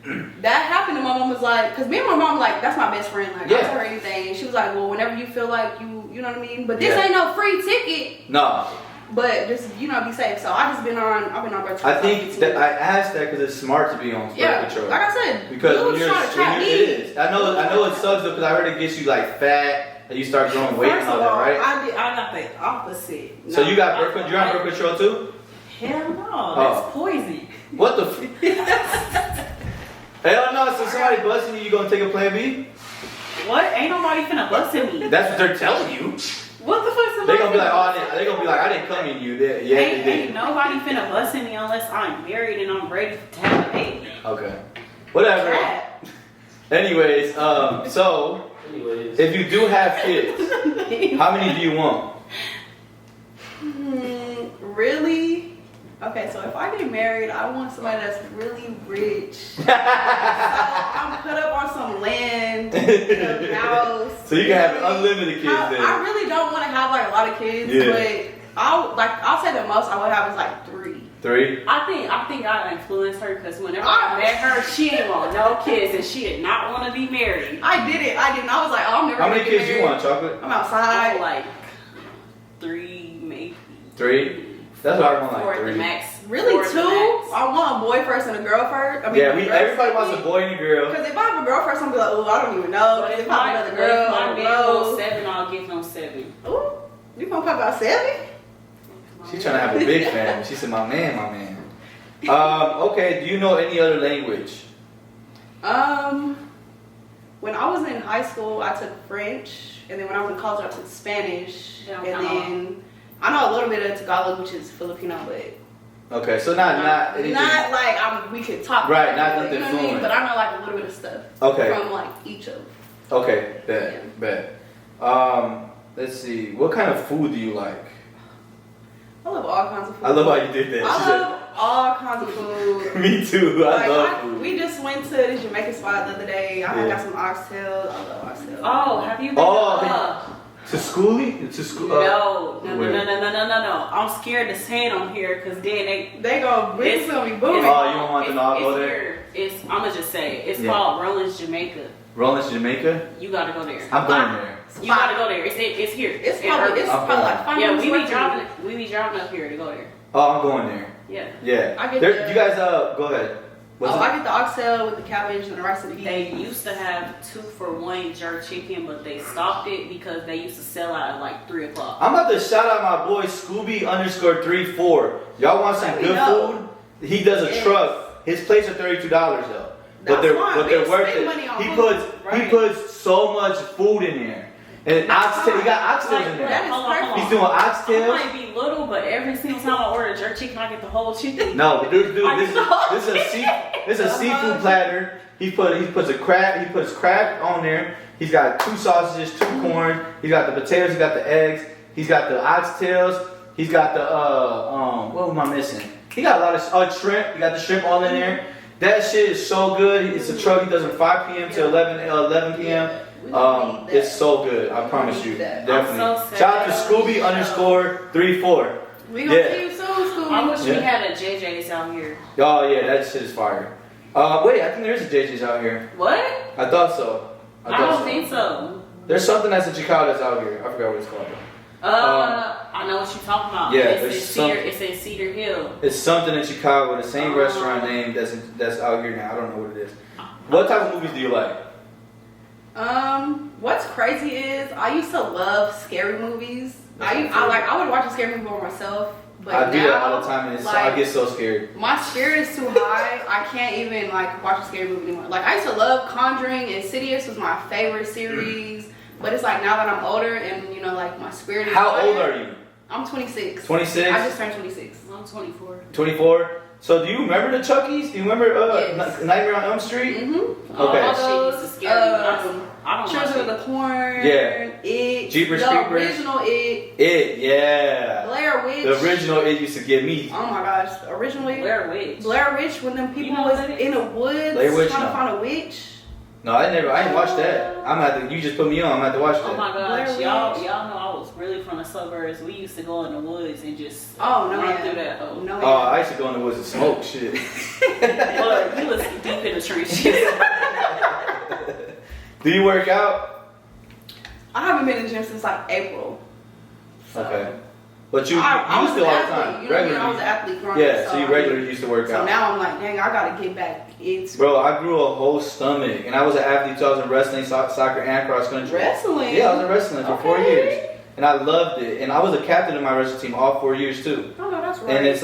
that happened, and my mom was like, because me and my mom, like, that's my best friend. Like, I tell her anything. And she was like, "Well, whenever you feel like you know what I mean? But this ain't no free ticket." No. But just, be safe. So I've been on birth control. I think that I asked that because it's smart to be on birth control. Like I said, because when it is. I know it sucks though, because I heard it gets you like fat and you start growing weight and all that, right? I got the opposite. So you got birth control? You're on birth control too? Hell no, that's poison. What the? Hell no! So somebody busting you gonna take a Plan B? What? Ain't nobody finna busting me. That's what they're telling you. What the fuck? They're gonna be like, I didn't come in you. Ain't nobody finna bust in me unless I'm married and I'm ready to have a baby. Okay. Whatever. Anyways, so if you do have kids, how many do you want? Really? Okay, so if I get married, I want somebody that's really rich. So I'm put up on some land, a house. So you can have unlimited kids then. I really don't want to have like a lot of kids, but I'll say the most I would have is like 3. 3? I think I influenced her because whenever I met her, she didn't want no kids and she did not want to be married. I didn't. I was like, oh, I'm never. How many kids do you want, Chocolate? I'm outside. Like 3, maybe. 3? That's what I want, like 3. The max. Really 2? I want a boy first and a girl first. I mean, everybody wants a boy and a girl. Because if I have a girl first, I'm gonna be like, oh, I don't even know. But if I have another girl, if my man goes 7, I'll give him 7. Ooh, you gonna pop out 7? She's trying to have a big family. She said, my man. Okay, do you know any other language? When I was in high school, I took French, and then when I was in college, I took Spanish, and then I know a little bit of Tagalog, which is Filipino, but okay, so not anything. Not like we could talk. Right, not nothing you know what I mean? fluent. But I know like a little bit of stuff. Okay. From like each of. Okay, bet. Let's see. What kind of food do you like? I love all kinds of food. I love how you did that. I love all kinds of food. Me too. I love food. We just went to the Jamaican spot the other day. I got some oxtails. I love oxtails. Oh, have you been to schoolie? To school? No. I'm scared to say it on here because then they go bring some me booming. Oh, you don't want them to all go there? I'm gonna just say it's called Rollins Jamaica. Rollins Jamaica? You gotta go there. I'm going there. You gotta go there. It's here. It's probably like 5 minutes. We be driving up here to go there. Oh, I'm going there. Yeah. I get you guys go ahead. I get the oxtail with the cabbage and the rice and the peas. They used to have 2-for-1 jerk chicken, but they stopped it because they used to sell out at like 3 o'clock. I'm about to shout out my boy Scooby_34. Y'all want some good food? He does a truck. His plates are $32 though. But they're worth it. He puts so much food in there. And oxtail, he got oxtails in there. That is He's doing oxtails. It might be little, but every single time I order jerk chicken, I get the whole chicken. No, dude, this is a seafood platter. He puts crab on there. He's got 2 sausages, 2 corn. He's got the potatoes. He's got the eggs. He's got the oxtails. He's got the what am I missing? He got a lot of shrimp. He got the shrimp all in there. That shit is so good. It's a truck. He does from 5 p.m. to 11 p.m. It's so good. I promise you. Definitely. Shout out to Scooby_34. We gonna see you soon, Scooby. I wish we had a JJ's out here. Oh yeah, that shit is fire. Wait, I think there's a JJ's out here. What? I thought so. I don't think so. There's something that's in Chicago that's out here. I forgot what it's called. I know what you're talking about. Yeah, it's in Cedar Hill. It's something in Chicago, the same restaurant name that's out here now. I don't know what it is. What type of movies do you like? What's crazy is I used to love scary movies. I would watch a scary movie by myself, but I do now, that all the time, and I get so scared. My spirit is too high. I can't even watch a scary movie anymore. Like I used to love Conjuring. Insidious was my favorite series, but it's like now that I'm older and my spirit is How old are you? I'm 26. 26? I just turned 26. I'm 24. 24? So do you remember the Chuckies? Do you remember Yes. Nightmare on Elm Street? Mm-hmm. Okay. All Shit used to scare me. I don't Children of the Corn. Yeah. It. Jeepers The Creepers. original It. It, yeah. Blair Witch. The original It used to get me. Oh my gosh. Original It. Blair Witch. Blair Witch, when them people know was what that in the woods Blair Witch, trying no. to find a witch. No, I didn't watch that. You just put me on. I'm gonna have to watch that. Oh my Blair gosh, Witch. y'all know I was really from the suburbs. We used to go in the woods and just Oh no, run through that hole. No, Oh, I used to go in the woods and smoke shit. But you was deep in the trenches. Do you work out? I haven't been in the gym since April. So. Okay. But you I used was to all an the athlete. time. You know what I mean? Regularly. I was an athlete growing Yeah, up. so you regularly used to work So out. now I'm like, dang, I gotta get back into Bro, I grew a whole stomach, and I was an athlete too. I was in wrestling, soccer, and cross country. wrestling. Yeah, I was in wrestling for 4 years, and I loved it. And I was a captain of my wrestling team all 4 years too. Oh no, that's right. And it's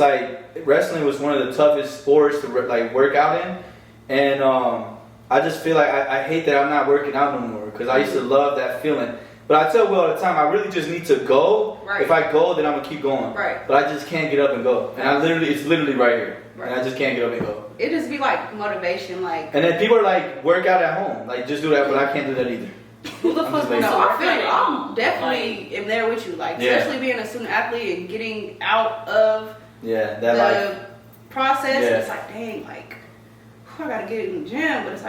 wrestling was one of the toughest sports to work out in, and I just feel like I hate that I'm not working out no more because I used to love that feeling. But I tell Will all the time, I really just need to go. Right. If I go, then I'm gonna keep going. Right. But I just can't get up and go, and it's literally right here, and I just can't get up and go. It just be motivation, And then people are work out at home, just do that, but I can't do that either. Who the I'm fuck just wants lazy. to No, I work feel out like at I'm home? definitely am there with you. Yeah. Especially being a student athlete and getting out of Yeah, the that life. process. Yeah. It's dang, I gotta get in the gym, but it's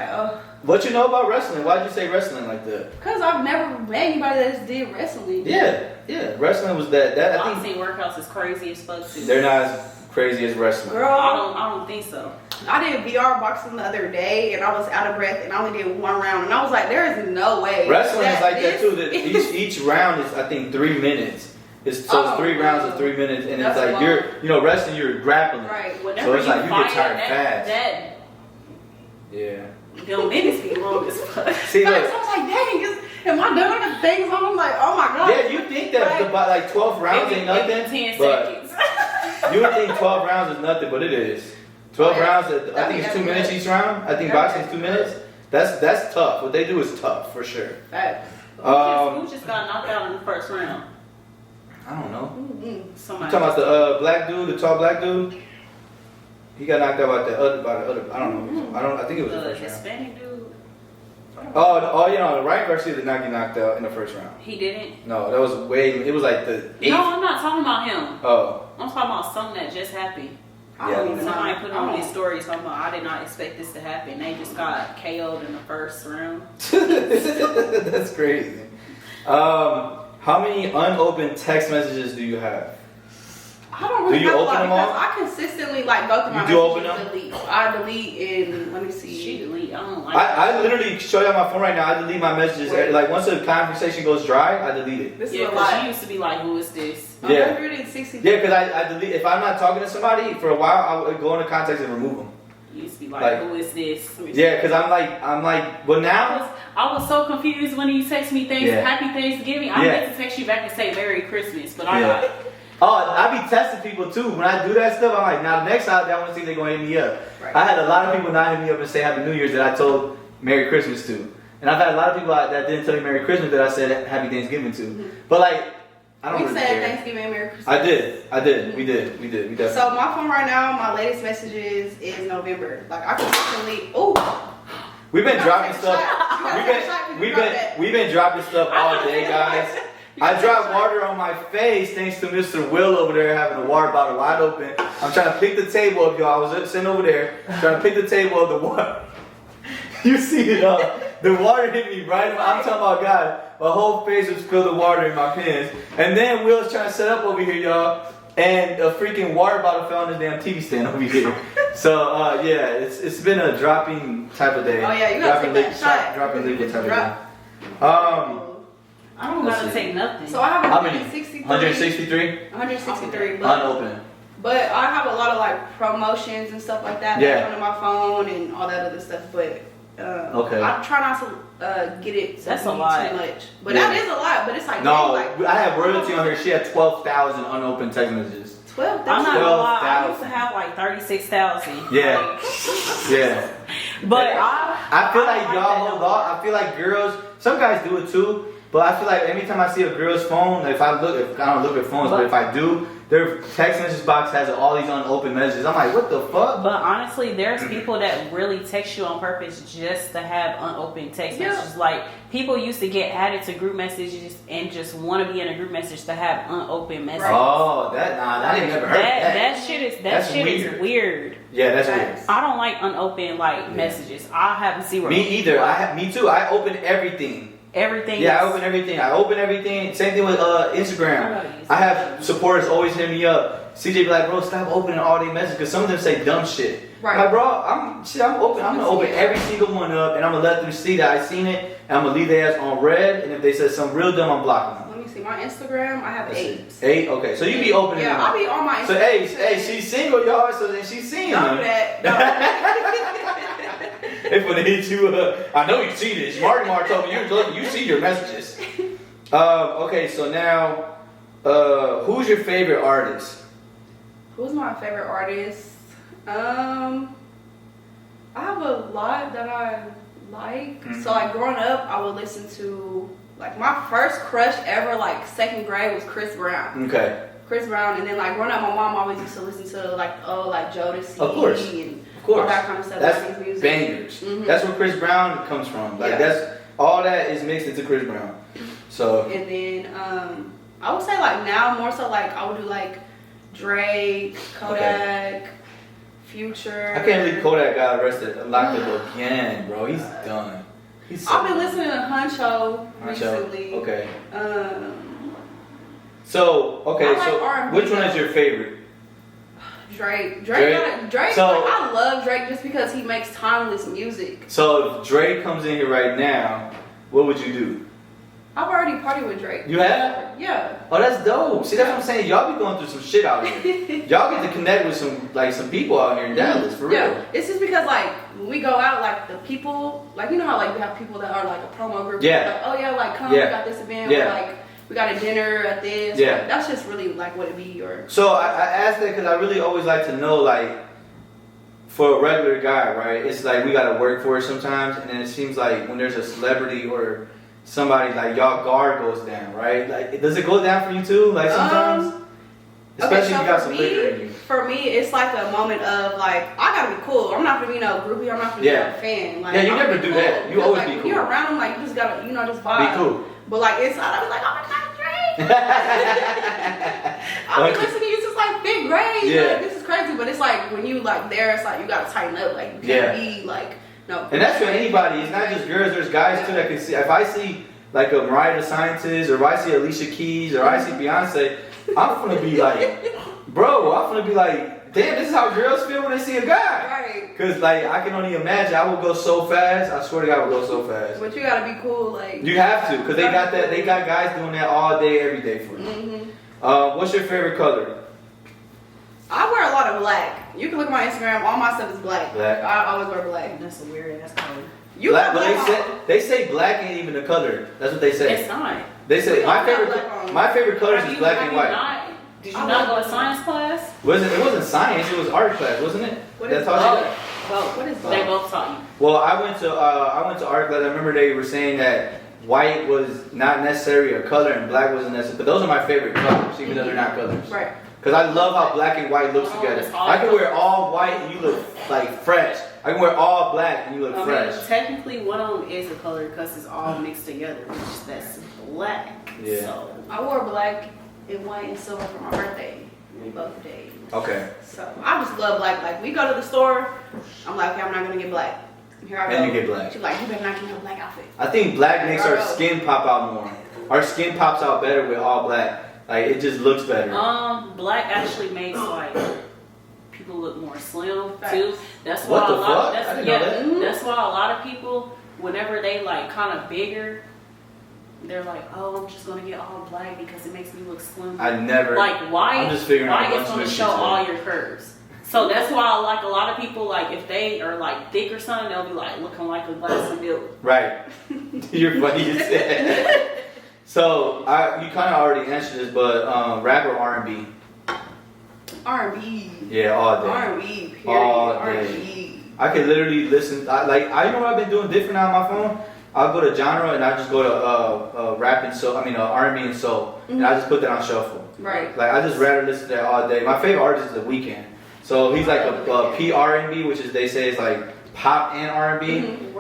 What you know about wrestling? Why'd you say wrestling like that? because I've never met anybody that just did wrestling. Yeah. Wrestling was that. I think Boxing workouts is crazy as fuck too. they're not as crazy as wrestling. Girl, I don't think so. I did VR boxing the other day and I was out of breath and I only did 1 round and I was like, there is no way. Wrestling is like that this too. That is- each round is I think 3 minutes. It's 3 rounds of 3 minutes, and That's it's long. wrestling, you're grappling. Right. Whenever it's you you get fight tired fast. that Yeah. them minutes be long as fuck. See, So I look. was like, dang, am I doing the things? I'm like, oh my god. Yeah, you think that about 12 rounds ain't nothing, 10 but seconds. you would think 12 rounds is nothing, but it is. 12 Yeah. rounds, I think it's 2 minutes each round. I think boxing is 2 minutes. That's tough. What they do is tough for sure. Facts. Who just got knocked out in the first round? I don't know. Mm-hmm. You talking about the black dude, the tall black dude? He got knocked out by the other. I don't know. I think it was the first round. Hispanic dude. Oh, you know, Ryan Garcia did not get knocked out in the first round. He didn't. No, that was it was like the 8th. No, I'm not talking about him. Oh. I'm talking about something that just happened. I don't even know. Somebody put on his story talking about I did not expect this to happen. They just got KO'd in the first round. That's crazy. How many unopened text messages do you have? I don't really do you have open a lot them all? I consistently like go through my You do open them? delete. I delete and let me see. She delete. I don't like I literally show you on my phone right now. I delete my messages. Wait. Like once the conversation goes dry, I delete it. This yeah, is a lot. she used to be like, who is this? Yeah. 160. Yeah, because I delete. If I'm not talking to somebody for a while, I would go into context and remove them. You used to be like, who is this? Yeah, because I'm like, well now. I was so confused when you text me Happy Thanksgiving. I meant to text you back and say Merry Christmas, but I got. Oh, I be testing people too. When I do that stuff, I'm like, now the next time I want to see if they're going to hit me up. Right. I had a lot of people not hit me up and say Happy New Year's that I told Merry Christmas to. And I've had a lot of people that didn't tell me Merry Christmas that I said Happy Thanksgiving to. Mm-hmm. But like, I don't really care. We said Thanksgiving and Merry Christmas. I did. Mm-hmm. We definitely. So my phone right now, my latest messages is November. Like I consistently, we've been dropping stuff. We've been dropping stuff all day, guys. I dropped water on my face thanks to Mr. Will over there having a water bottle wide open. I'm trying to pick the table up, y'all. I was sitting over there trying to pick the table of the water. You see it, the water hit me right. I'm talking about God. My whole face was filled with water in my pants. And then Will's trying to set up over here, y'all. And a freaking water bottle fell on his damn TV stand over here. So yeah, it's been a dropping type of day. Oh yeah, you gotta take that shot. Dropping liquid type of day. I don't gotta take nothing. So I have 163. 163. Unopened. But I have a lot of like promotions and stuff like that. Yeah. On my phone and all that other stuff. But okay. I try not to get it. That's a lot. Too much. But that is a lot. But it's like no. Like, I have royalty on her. She had 12,000 unopened text messages. 12,000. I'm not gonna lie. I used to have like 36,000. Yeah. Yeah. But I feel like y'all hold on. I feel like girls. Some guys do it too. But I feel like every time I see a girl's phone, if I don't look at phones, but if I do, their text message box has all these unopened messages. I'm like, what the fuck? But honestly, there's people that really text you on purpose just to have unopened text messages. Like, people used to get added to group messages and just want to be in a group message to have unopened messages. Oh, I didn't never heard that. That shit is weird. Yeah, that's weird. I don't like unopened messages. I have zero. Me either. Me too. I open everything. Everything. Yeah, I open everything. Same thing with Instagram. I have supporters always hit me up. CJ be like, bro, stop opening all these messages because some of them say dumb shit. Right. Like, bro, I'm open. I'm gonna open every single one up, and I'm gonna let them see that I seen it, and I'm gonna leave their ass on red. And if they said something real dumb, I'm blocking them. Let me see. My Instagram, I have 8. 8. Okay, so you be opening. Yeah, I'll be on my Instagram. So hey, she's single, y'all. So then she's seeing them. Don't do that. If when they hit you, I know you see this. MARTYMAR told me you see your messages. Okay, so now, who's your favorite artist? Who's my favorite artist? I have a lot that I like. Mm-hmm. So like growing up, I would listen to like my first crush ever, like 2nd grade, was Chris Brown. Okay. Chris Brown, and then like growing up, my mom always used to listen to like Jodeci. Of course. And all that kind of stuff. That's music. bangers. Mm-hmm. That's where Chris Brown comes from. Like that's all that is mixed into Chris Brown. So. And then I would say like now more so like I would do like Drake, Kodak, Future. I can't believe Kodak got arrested, locked up again, bro. He's done. I've been listening to Huncho recently. Okay. So which one is your favorite? Drake. So, I love Drake just because he makes timeless music. So if Drake comes in here right now, what would you do? I've already partied with Drake. You have? Yeah. Oh, that's dope. See, that's what I'm saying. Y'all be going through some shit out here. Y'all get to connect with some people out here in Dallas, for real. Yeah. It's just because like when we go out, like the people, like you know how like we have people that are like a promo group. Yeah. Like, oh yeah, like come, we got this event. Yeah. Or, like we got a dinner at this. Yeah. Like, that's just really like what it be. Or so I asked that because I really always like to know like for a regular guy, right? It's like we gotta work for it sometimes, and then it seems like when there's a celebrity or somebody like y'all guard goes down, right? Like, does it go down for you too? Like sometimes, especially if you got some liquor in you. For me, it's like a moment of like, I gotta be cool. I'm not gonna be no groupie. I'm not gonna be no fan. Like, you never do that. You always be cool. When you're around them, like you just gotta, just vibe. Be cool. But like inside, I be like, oh my god, Drake. I'll be listening to you since like 5th grade. Yeah. Like, this is crazy. But it's like when you like there, it's like you gotta tighten up. Like you can't be like no. And that's for anybody. It's not just girls. There's guys too that can see. If I see like a Mariah the Scientist, or if I see Alicia Keys, or I see Beyonce, I'm gonna be like, bro, I'm gonna be like, damn, this is how girls feel when they see a guy. Right. Cause like I can only imagine, I would go so fast. I swear to God, I would go so fast. But you gotta be cool, like. You have to, cause they got that. They got guys doing that all day, every day for you. What's your favorite color? I wear a lot of black. You can look at my Instagram. All my stuff is black. Black. I always wear black. That's a weird ass color. You black, got but black they say black ain't even a color. That's what they say. It's not. They say my favorite colors is black and white. Did you not go to science class? It wasn't science. It was art class, wasn't it? What That's is all both? What is both? They both taught you. Well, I went to art class. I remember they were saying that white was not necessarily a color and black wasn't necessary. But those are my favorite colors, even though they're not colors. Right. Because I love how black and white looks together. I can wear all white and you look like fresh. I can wear all black and you look fresh. Technically, one of them is a color because it's all mixed together, which that's black. Yeah. So I wore black and white and silver for my birthday. Both days. Okay. So I just love black. Like we go to the store, I'm like, okay, I'm not gonna get black. Here I go. And you get black. She's like, you better not get no black outfit. I think black makes our skin pop out more. Our skin pops out better with all black. Like it just looks better. Black actually makes like people look more slim too. That's why what the a lot. fuck? I didn't know that. That's why a lot of people, whenever they like kind of bigger, they're like, oh, I'm just gonna get all black because it makes me look slim. I never. Like white. I'm just figuring out white is gonna show all your curves. So that's why like a lot of people, like if they are like thick or something, they'll be like looking like a glass of milk. Right. You're funny as that. So you kind of already answered this, but rap or R&B? R&B. Yeah, all day. R&B. Period. All day. R&B. I can literally listen. I know what I've been doing different now on my phone. I'll go to genre and I just go to rap and soul. R&B and soul, and I just put that on shuffle. Right. Like I just rather listen to that all day. My favorite artist is The Weeknd. So he's like a PRNB, which is they say is like pop and R&B.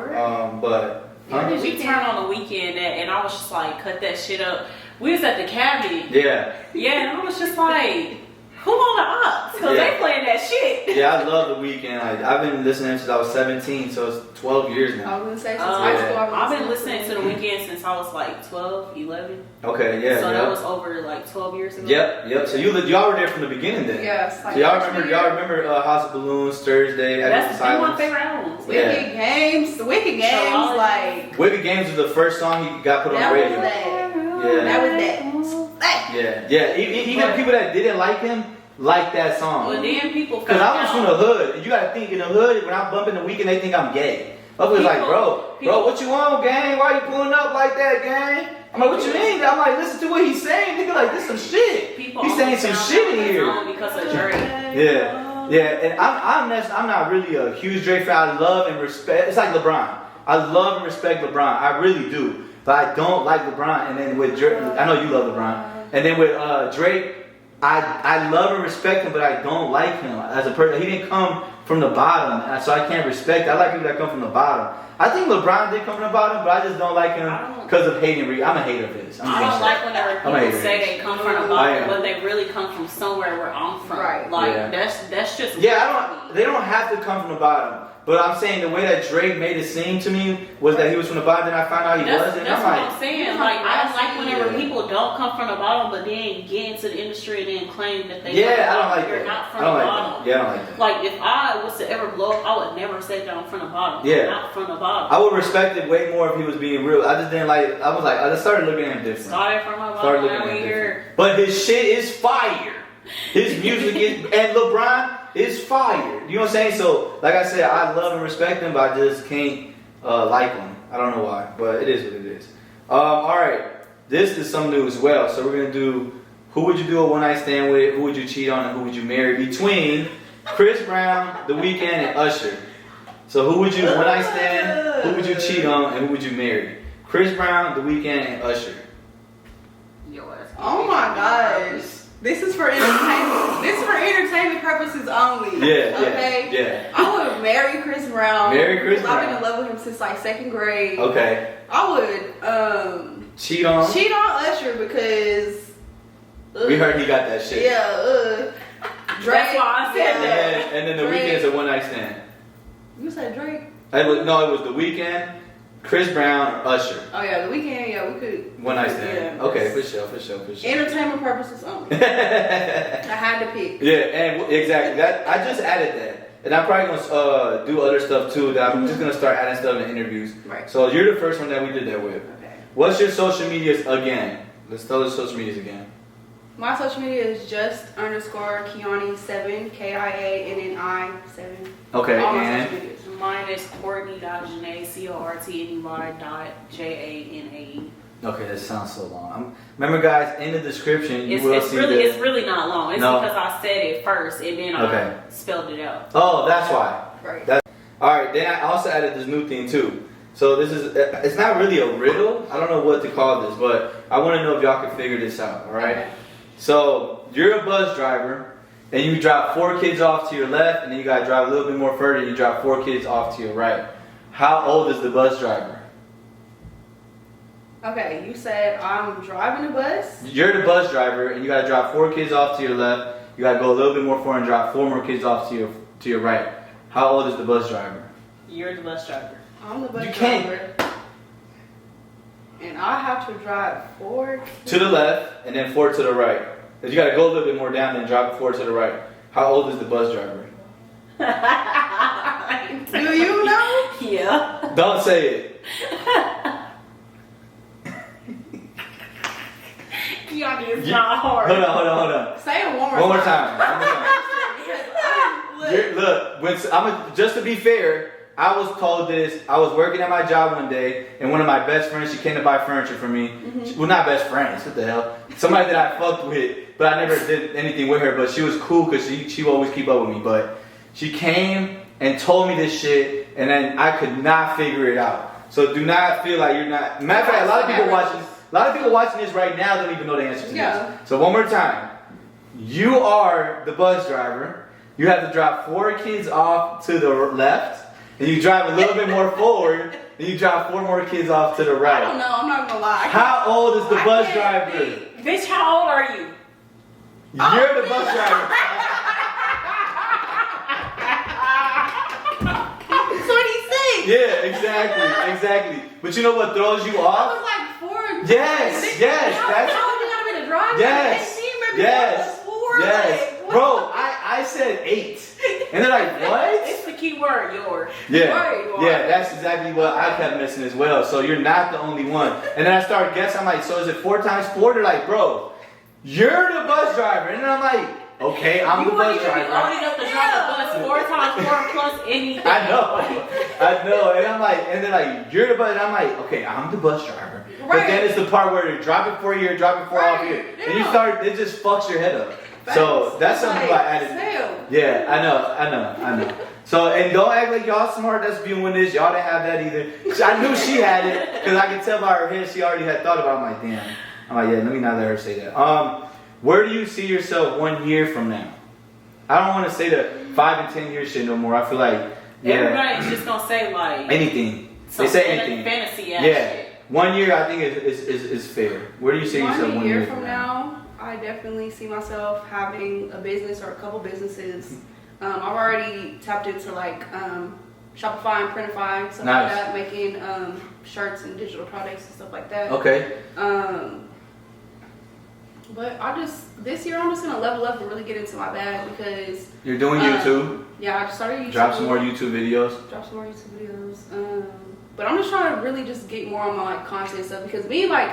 But we turned on The Weeknd and I was just like, cut that shit up. We was at the cabinet. Yeah. Yeah, and I was just like, who on the ops? Because they playing that shit. Yeah, I love The Weeknd. Like, I've been listening since I was 17, so it's 12 years now. I was gonna say since high school. I've been listening to The Weeknd since I was like 12, 11. Okay, yeah. So that was over like 12 years ago. Yep. So y'all were there from the beginning then. Yes. So y'all remember House of Balloons, Thursday, That's one of my favorite albums. Wicked Games. The Wicked Games, like. Wicked Games was the first song he got put on the radio. That was that. Yeah. Even people that didn't like him like that song. Well, then people. Because I was from the hood, and you gotta think in the hood when I'm bumping The Weeknd, they think I'm gay. I was like, bro, what you want, gang? Why you pulling up like that, gang? I'm like, what you mean? I'm like, listen to what he's saying. Nigga, like, this some shit. He's saying some shit in here. Because of Drake. Yeah, and I'm not really a huge Drake fan. I love and respect. It's like LeBron. I love and respect LeBron. I really do. But I don't like LeBron. And then with Drake, I know you love LeBron. And then with Drake, I love and respect him, but I don't like him as a person. He didn't come from the bottom, so I can't respect. I like people that come from the bottom. I think LeBron did come from the bottom, but I just don't like him because of hating. I'm a hater of his. I don't like whenever people say they come from the bottom, but they really come from somewhere where I'm from. Right. Like that's just they don't have to come from the bottom. But I'm saying the way that Drake made it seem to me was that he was from the bottom, then I found out he wasn't. That's what I'm saying. Like, I don't like whenever people don't come from the bottom, but then get into the industry and then claim that they I don't like you're that. not from the bottom. Yeah, I don't like that. Like, if I was to ever blow up, I would never say that I'm from the bottom. Yeah. I'm not from the bottom. I would respect it way more if he was being real. I just didn't like. I was like, I just started looking at him different. Started from my bottom. But his shit is fire. His music is, and LeBron is fire. You know what I'm saying? So, like I said, I love and respect him, but I just can't like him. I don't know why, but it is what it is. All right, this is some news as well. So we're gonna do who would you do a one night stand with, who would you cheat on, and who would you marry between Chris Brown, The Weeknd, and Usher. So who would you one night stand, who would you cheat on, and who would you marry? Chris Brown, The Weeknd, and Usher. Oh my gosh. This is for entertainment. This is for entertainment purposes only. Yeah, okay? yeah. I would marry Chris Brown. Marry Chris Brown. I've been in love with him since like 2nd grade. Okay. I would cheat on Usher because we heard he got that shit. Yeah, Drake. That's why I said that. And then The Weeknd's a one night stand. You said Drake? It was The Weeknd, Chris Brown, or Usher. Oh yeah, The Weeknd. Yeah, we could. One night stand. Yeah, okay, for sure. Entertainment purposes only. I had to pick. Yeah, and exactly. That I just added that, and I'm probably gonna do other stuff too. That I'm just gonna start adding stuff in interviews. Right. So you're the first one that we did that with. Okay. What's your social medias again? Let's tell the social medias again. My social media is just_Kianni 7 KIANNI 7. Okay, All my and social medias. Mine is Courtney.Janae, CORTNEY.JANAE. okay, that sounds so long. Remember, guys, in the description you It's will see it's really not long. It's No. because I said it first and then Okay. I spelled it out. Oh, that's why. Right. All right. Then I also added this new thing too. So this is it's not really a riddle. I don't know what to call this, but I want to know if y'all can figure this out. All right. Okay. So you're a bus driver. And you drop 4 kids off to your left, and then you gotta drive a little bit more further, and you drop 4 kids off to your right. How old is the bus driver? Okay, you said I'm driving a bus. You're the bus driver, and you gotta drop 4 kids off to your left. You gotta go a little bit more forward and drop 4 more kids off to your right. How old is the bus driver? You're the bus driver. I'm the bus You can't. driver. And I have to drive 4 kids. To the left, and then 4 to the right. You gotta go a little bit more down, then drop 4 to the right. How old is the bus driver? Do you know? Yeah. Don't say it. Kianni is not hard. Hold on. Say it one more One more time. time. Look, just to be fair, I was told this. I was working at my job one day, and one of my best friends, she came to buy furniture for me. Well, not best friends. What the hell? Somebody that I fucked with, but I never did anything with her. But she was cool because she would always keep up with me. But she came and told me this shit, and then I could not figure it out. So do not feel like you're not. Matter of fact, a lot of people watching this right now don't even know the answer to this. So one more time, you are the bus driver. You have to drop 4 kids off to the left. And you drive a little bit more forward, and you drop 4 more kids off to the right. I don't know, I'm not gonna lie. How old is the bus driver? Bitch, how old are you? You're the bus driver. 26. Yeah, exactly. But you know what throws you I off? was like 4. Yes. That's How old you gotta be to drive? yes. Like, Bro, I said 8, and they're like, what? It's the key word, yours. Yeah, that's exactly what I kept missing as well. So you're not the only one. And then I started guessing. I'm like, so is it 4 times 4? They're like, bro, you're the bus driver. And then I'm like, okay, I'm the bus driver. You only have to drive the bus 4 times 4 plus anything. I know. And I'm like, and they're like, you're the bus. And I'm like, okay, I'm the bus driver. Right. But then it's the part where you're dropping 4 here, dropping 4 off here, and you start. It just fucks your head up. So that's something I added. Yeah, I know. So, and don't act like y'all smart that's viewing this. Y'all didn't have that either. I knew she had it because I could tell by her head she already had thought about it. I'm like, damn. I'm like, yeah, let me not let her say that. Where do you see yourself 1 year from now? I don't want to say the 5 and 10 year shit no more. I feel like, everybody's just going to say like anything. They say anything. Fantasy ass shit. 1 year I think is fair. Where do you see yourself 1 year from now? I definitely see myself having a business or a couple businesses. I've already tapped into like Shopify and Printify, stuff like that, making shirts and digital products and stuff like that. Okay. But this year I'm just gonna level up and really get into my bag because you're doing YouTube. Yeah, I just started YouTube. Drop some more YouTube videos. But I'm just trying to really just get more on my like content stuff because me like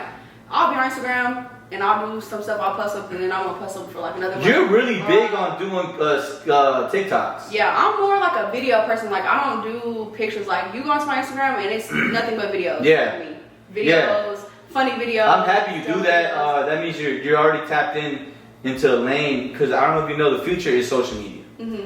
I'll be on Instagram and I'll do some stuff, I'll post something and then I won't post something for like another month. You're really big on doing TikToks. Yeah, I'm more like a video person. Like I don't do pictures. Like you go onto my Instagram and it's nothing but videos. Yeah. Videos, funny videos. I'm happy you do that. That means you're already tapped into a lane because I don't know if you know the future is social media.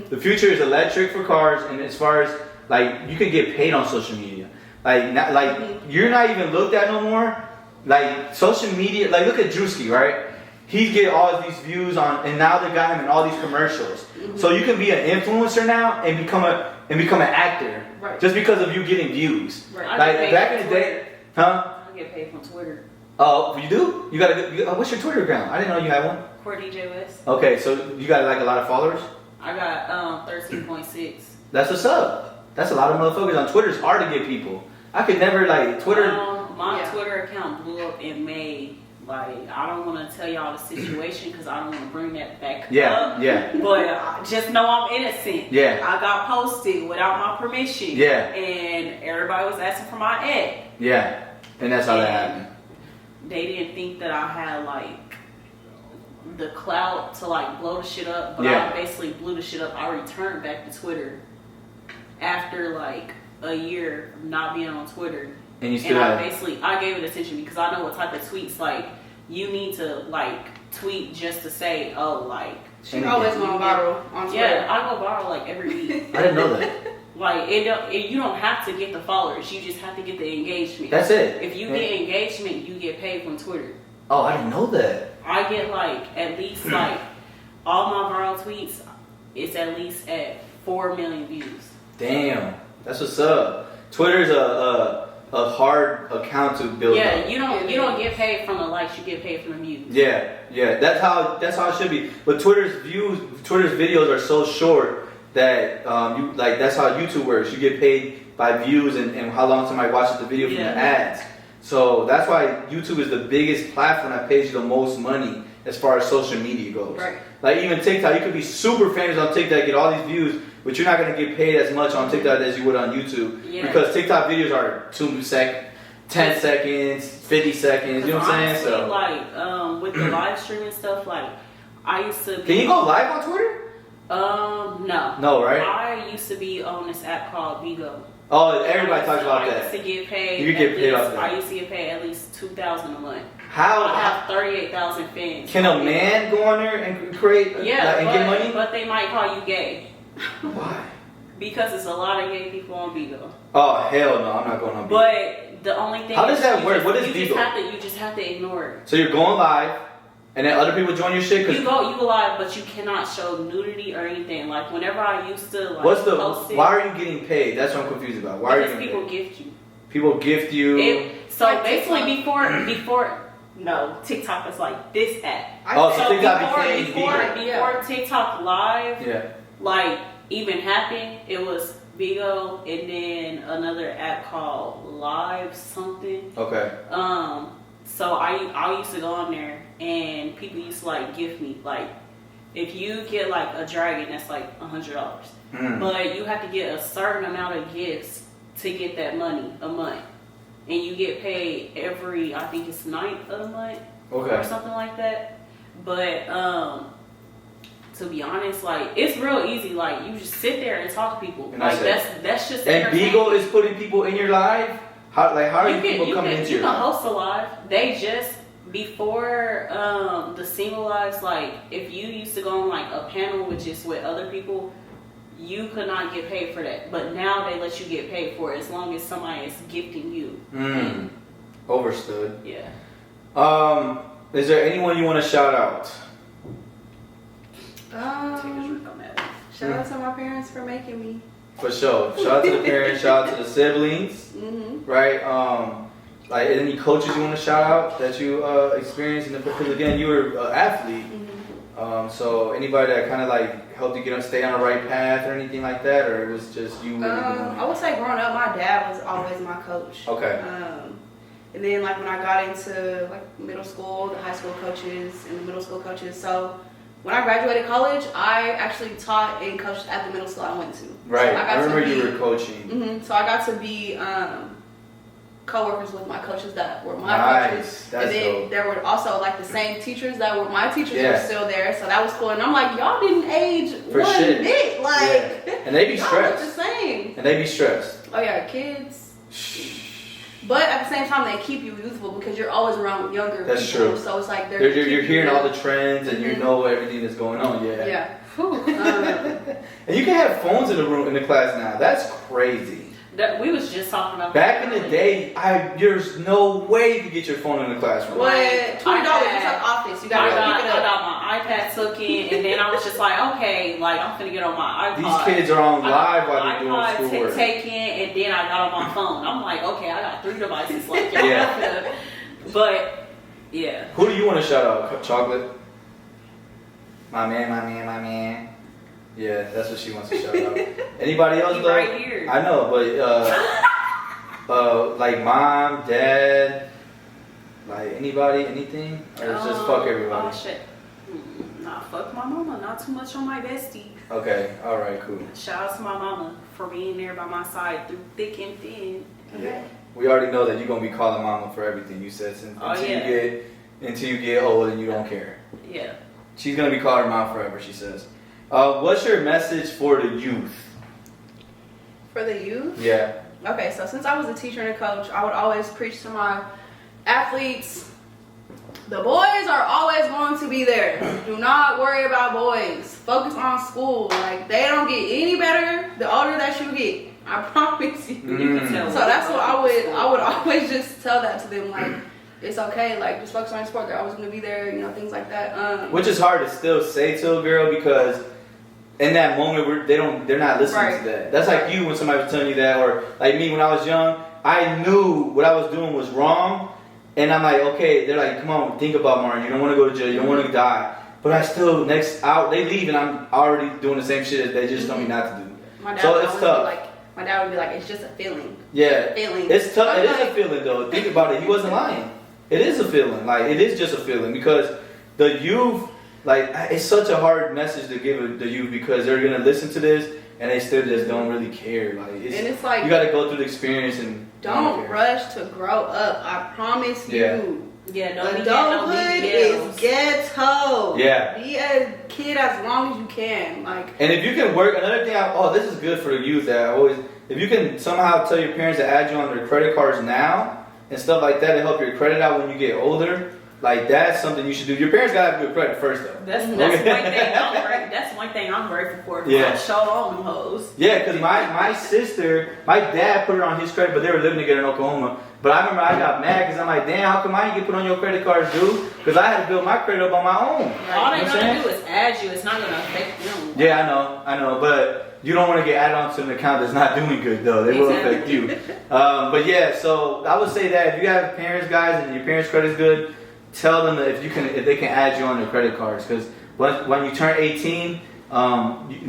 The future is electric for cars, and as far as like you can get paid on social media. Like, not, like you're not even looked at no more. Like social media, like look at Drewski, right? He get all these views on, and now they got him in all these commercials. So you can be an influencer now and become an actor, right, just because of you getting views. Right. Like back in the day, huh? I get paid from Twitter. Oh, you do? You got what's your Twitter account? I didn't know you had one. Core DJ West. Okay, so you got like a lot of followers? I got 13.6. That's what's up. That's a lot of motherfuckers on Twitter. It's hard to get people. I could never like Twitter. My Twitter account blew up in May. Like, I don't want to tell y'all the situation because I don't want to bring that back up. Yeah. But just know I'm innocent. Yeah. I got posted without my permission. Yeah. And everybody was asking for my ad. Yeah. And that's how that happened. They didn't think that I had like the clout to like blow the shit up, but I basically blew the shit up. I returned back to Twitter after like a year of not being on Twitter. And you still I gave it attention because I know what type of tweets like you need to like tweet just to say, oh, like she always going viral on Twitter. Yeah, I go viral like every week. I didn't know that. Like you don't have to get the followers, you just have to get the engagement. That's it. If you get engagement, you get paid from Twitter. Oh, I didn't know that. I get like at least like all my viral tweets, it's at least at 4 million views. Damn, that's what's up. Twitter's a hard account to build. Yeah, up. you don't get paid from the likes, you get paid from the views. Yeah, that's how it should be. But Twitter's videos are so short that that's how YouTube works. You get paid by views and how long somebody watches the video from the ads. So that's why YouTube is the biggest platform that pays you the most money as far as social media goes. Right. Like even TikTok, you could be super famous on TikTok, get all these views, but you're not gonna get paid as much on TikTok as you would on YouTube because TikTok videos are 2 seconds, 10 seconds, 50 seconds. You know what I'm saying? So like with the live streaming stuff, like I used to. Can you go live on Twitter? No. No, right? I used to be on this app called Bigo. Oh, everybody talks about I that. used to get paid. You get paid off that. I used to get paid at least $2,000 a month. How? I have 38,000 fans. Can a man go on there and create and get money? But they might call you gay. Why? Because it's a lot of gay people on Bigo. Oh hell no, I'm not going on Bigo. But the only thing. How does that work? What is Bigo? You just have to ignore it. So you're going live, and then other people join your shit. You go live, but you cannot show nudity or anything. Like whenever I used to post it, why are you getting paid? That's what I'm confused about. Why because are you people gift you. People gift you. So basically, before. No, TikTok is like this app. So TikTok before TikTok Live, like even happened, it was Bigo and then another app called Live something. Okay. So I used to go on there and people used to like gift me like if you get like a dragon that's like $100, but you have to get a certain amount of gifts to get that money a month. And you get paid every, I think it's 9th of the month or something like that. But to be honest, like it's real easy. Like you just sit there and talk to people. And like that's just. And Beagle is putting people in your live. How are people coming into your live? You can host a live. They just before the single lives. Like if you used to go on like a panel which is with other people. You could not get paid for that, but now they let you get paid for it as long as somebody is gifting you. Overstood. Yeah. Is there anyone you want to shout out? Shout out to my parents for making me. For sure. Shout out to the parents. Shout out to the siblings. Right. Like any coaches you want to shout out that you experienced? Because again, you were an athlete. So anybody that kind of like helped you stay on the right path or anything like that, or it was just you? I would say growing up, my dad was always my coach. Okay. And then like when I got into like middle school, the high school coaches and the middle school coaches. So when I graduated college, I actually taught and coached at the middle school I went to. Right. So I remember you were coaching. So I got to be co-workers with my coaches that were my coaches. That's and then dope. there were also like the same teachers that were my teachers were still there. So that was cool. And I'm like, y'all didn't age for one shit. bit. Like and they be stressed. Look the same. And they be stressed. Oh yeah, kids. But at the same time, they keep you youthful because you're always around younger people. That's true. So it's like you're hearing all the trends and you know everything that's going on. Yeah. And you can have phones in the class now. That's crazy. We was just talking about back in the day. There's no way you could get your phone in the classroom. What? $20 is like office. You gotta pick it up. I got my iPad took in, and then I was just like, okay, like I'm finna get on my iPod. These kids are on live while they're doing schoolwork. Take in, and then I got on my phone. I'm like, okay, I got 3 devices. Like, yeah. But yeah. Who do you want to shout out? Chocolate. My man. Yeah, that's what she wants to shout out. Anybody else though? Right here. I know, but like mom, dad, like anybody, anything, or it's just fuck everybody. Oh shit. Nah, fuck my mama. Not too much on my bestie. Okay, all right, cool. Shout out to my mama for being there by my side through thick and thin. Okay. Yeah. We already know that you're gonna be calling mama for everything you said until you get old and you don't care. Yeah. She's gonna be calling her mom forever. She says. What's your message for the youth? For the youth? Yeah. Okay, so since I was a teacher and a coach, I would always preach to my athletes, the boys are always going to be there. Do not worry about boys. Focus on school. Like, they don't get any better the older that you get. I promise you. You can tell. So that's what I would always just tell that to them. Like, it's okay. Like, just focus on your sport. They're always going to be there. You know, things like that. Which is hard to still say to a girl because in that moment they're not listening to that. That's like you when somebody was telling you that, or like me when I was young. I knew what I was doing was wrong, and I'm like, okay. They're like, come on, think about Martin. You don't want to go to jail. You don't want to die. But I still they leave, and I'm already doing the same shit that they just told me not to do. So it's tough. My dad would be like, it's just a feeling. Yeah, feeling. It's tough. It is a feeling though. Think about it. He wasn't lying. It is a feeling. Like it is just a feeling because the youth. Like, it's such a hard message to give the youth because they're going to listen to this and they still just don't really care. Like, it's like, you got to go through the experience and don't rush to grow up. I promise you. Yeah, no, adulthood is ghetto. Yeah. Be a kid as long as you can. Like, and if you can work, another thing, this is good for the youth that I always, if you can somehow tell your parents to add you on their credit cards now and stuff like that to help your credit out when you get older. Like, that's something you should do. Your parents gotta have good credit first, though. That's one thing I'm grateful for. Yeah. I showed all them hoes. Yeah, because my sister, my dad put her on his credit, but they were living together in Oklahoma. But I remember I got mad because I'm like, damn, how come I didn't get put on your credit card, dude? Because I had to build my credit up on my own. All they're gonna do is add you. It's not gonna affect them. Yeah, I know, but you don't want to get added onto an account that's not doing good, though. They will affect you. But yeah, so I would say that if you have parents, guys, and your parents' credit is good, tell them that if they can add you on their credit cards, because when you turn 18,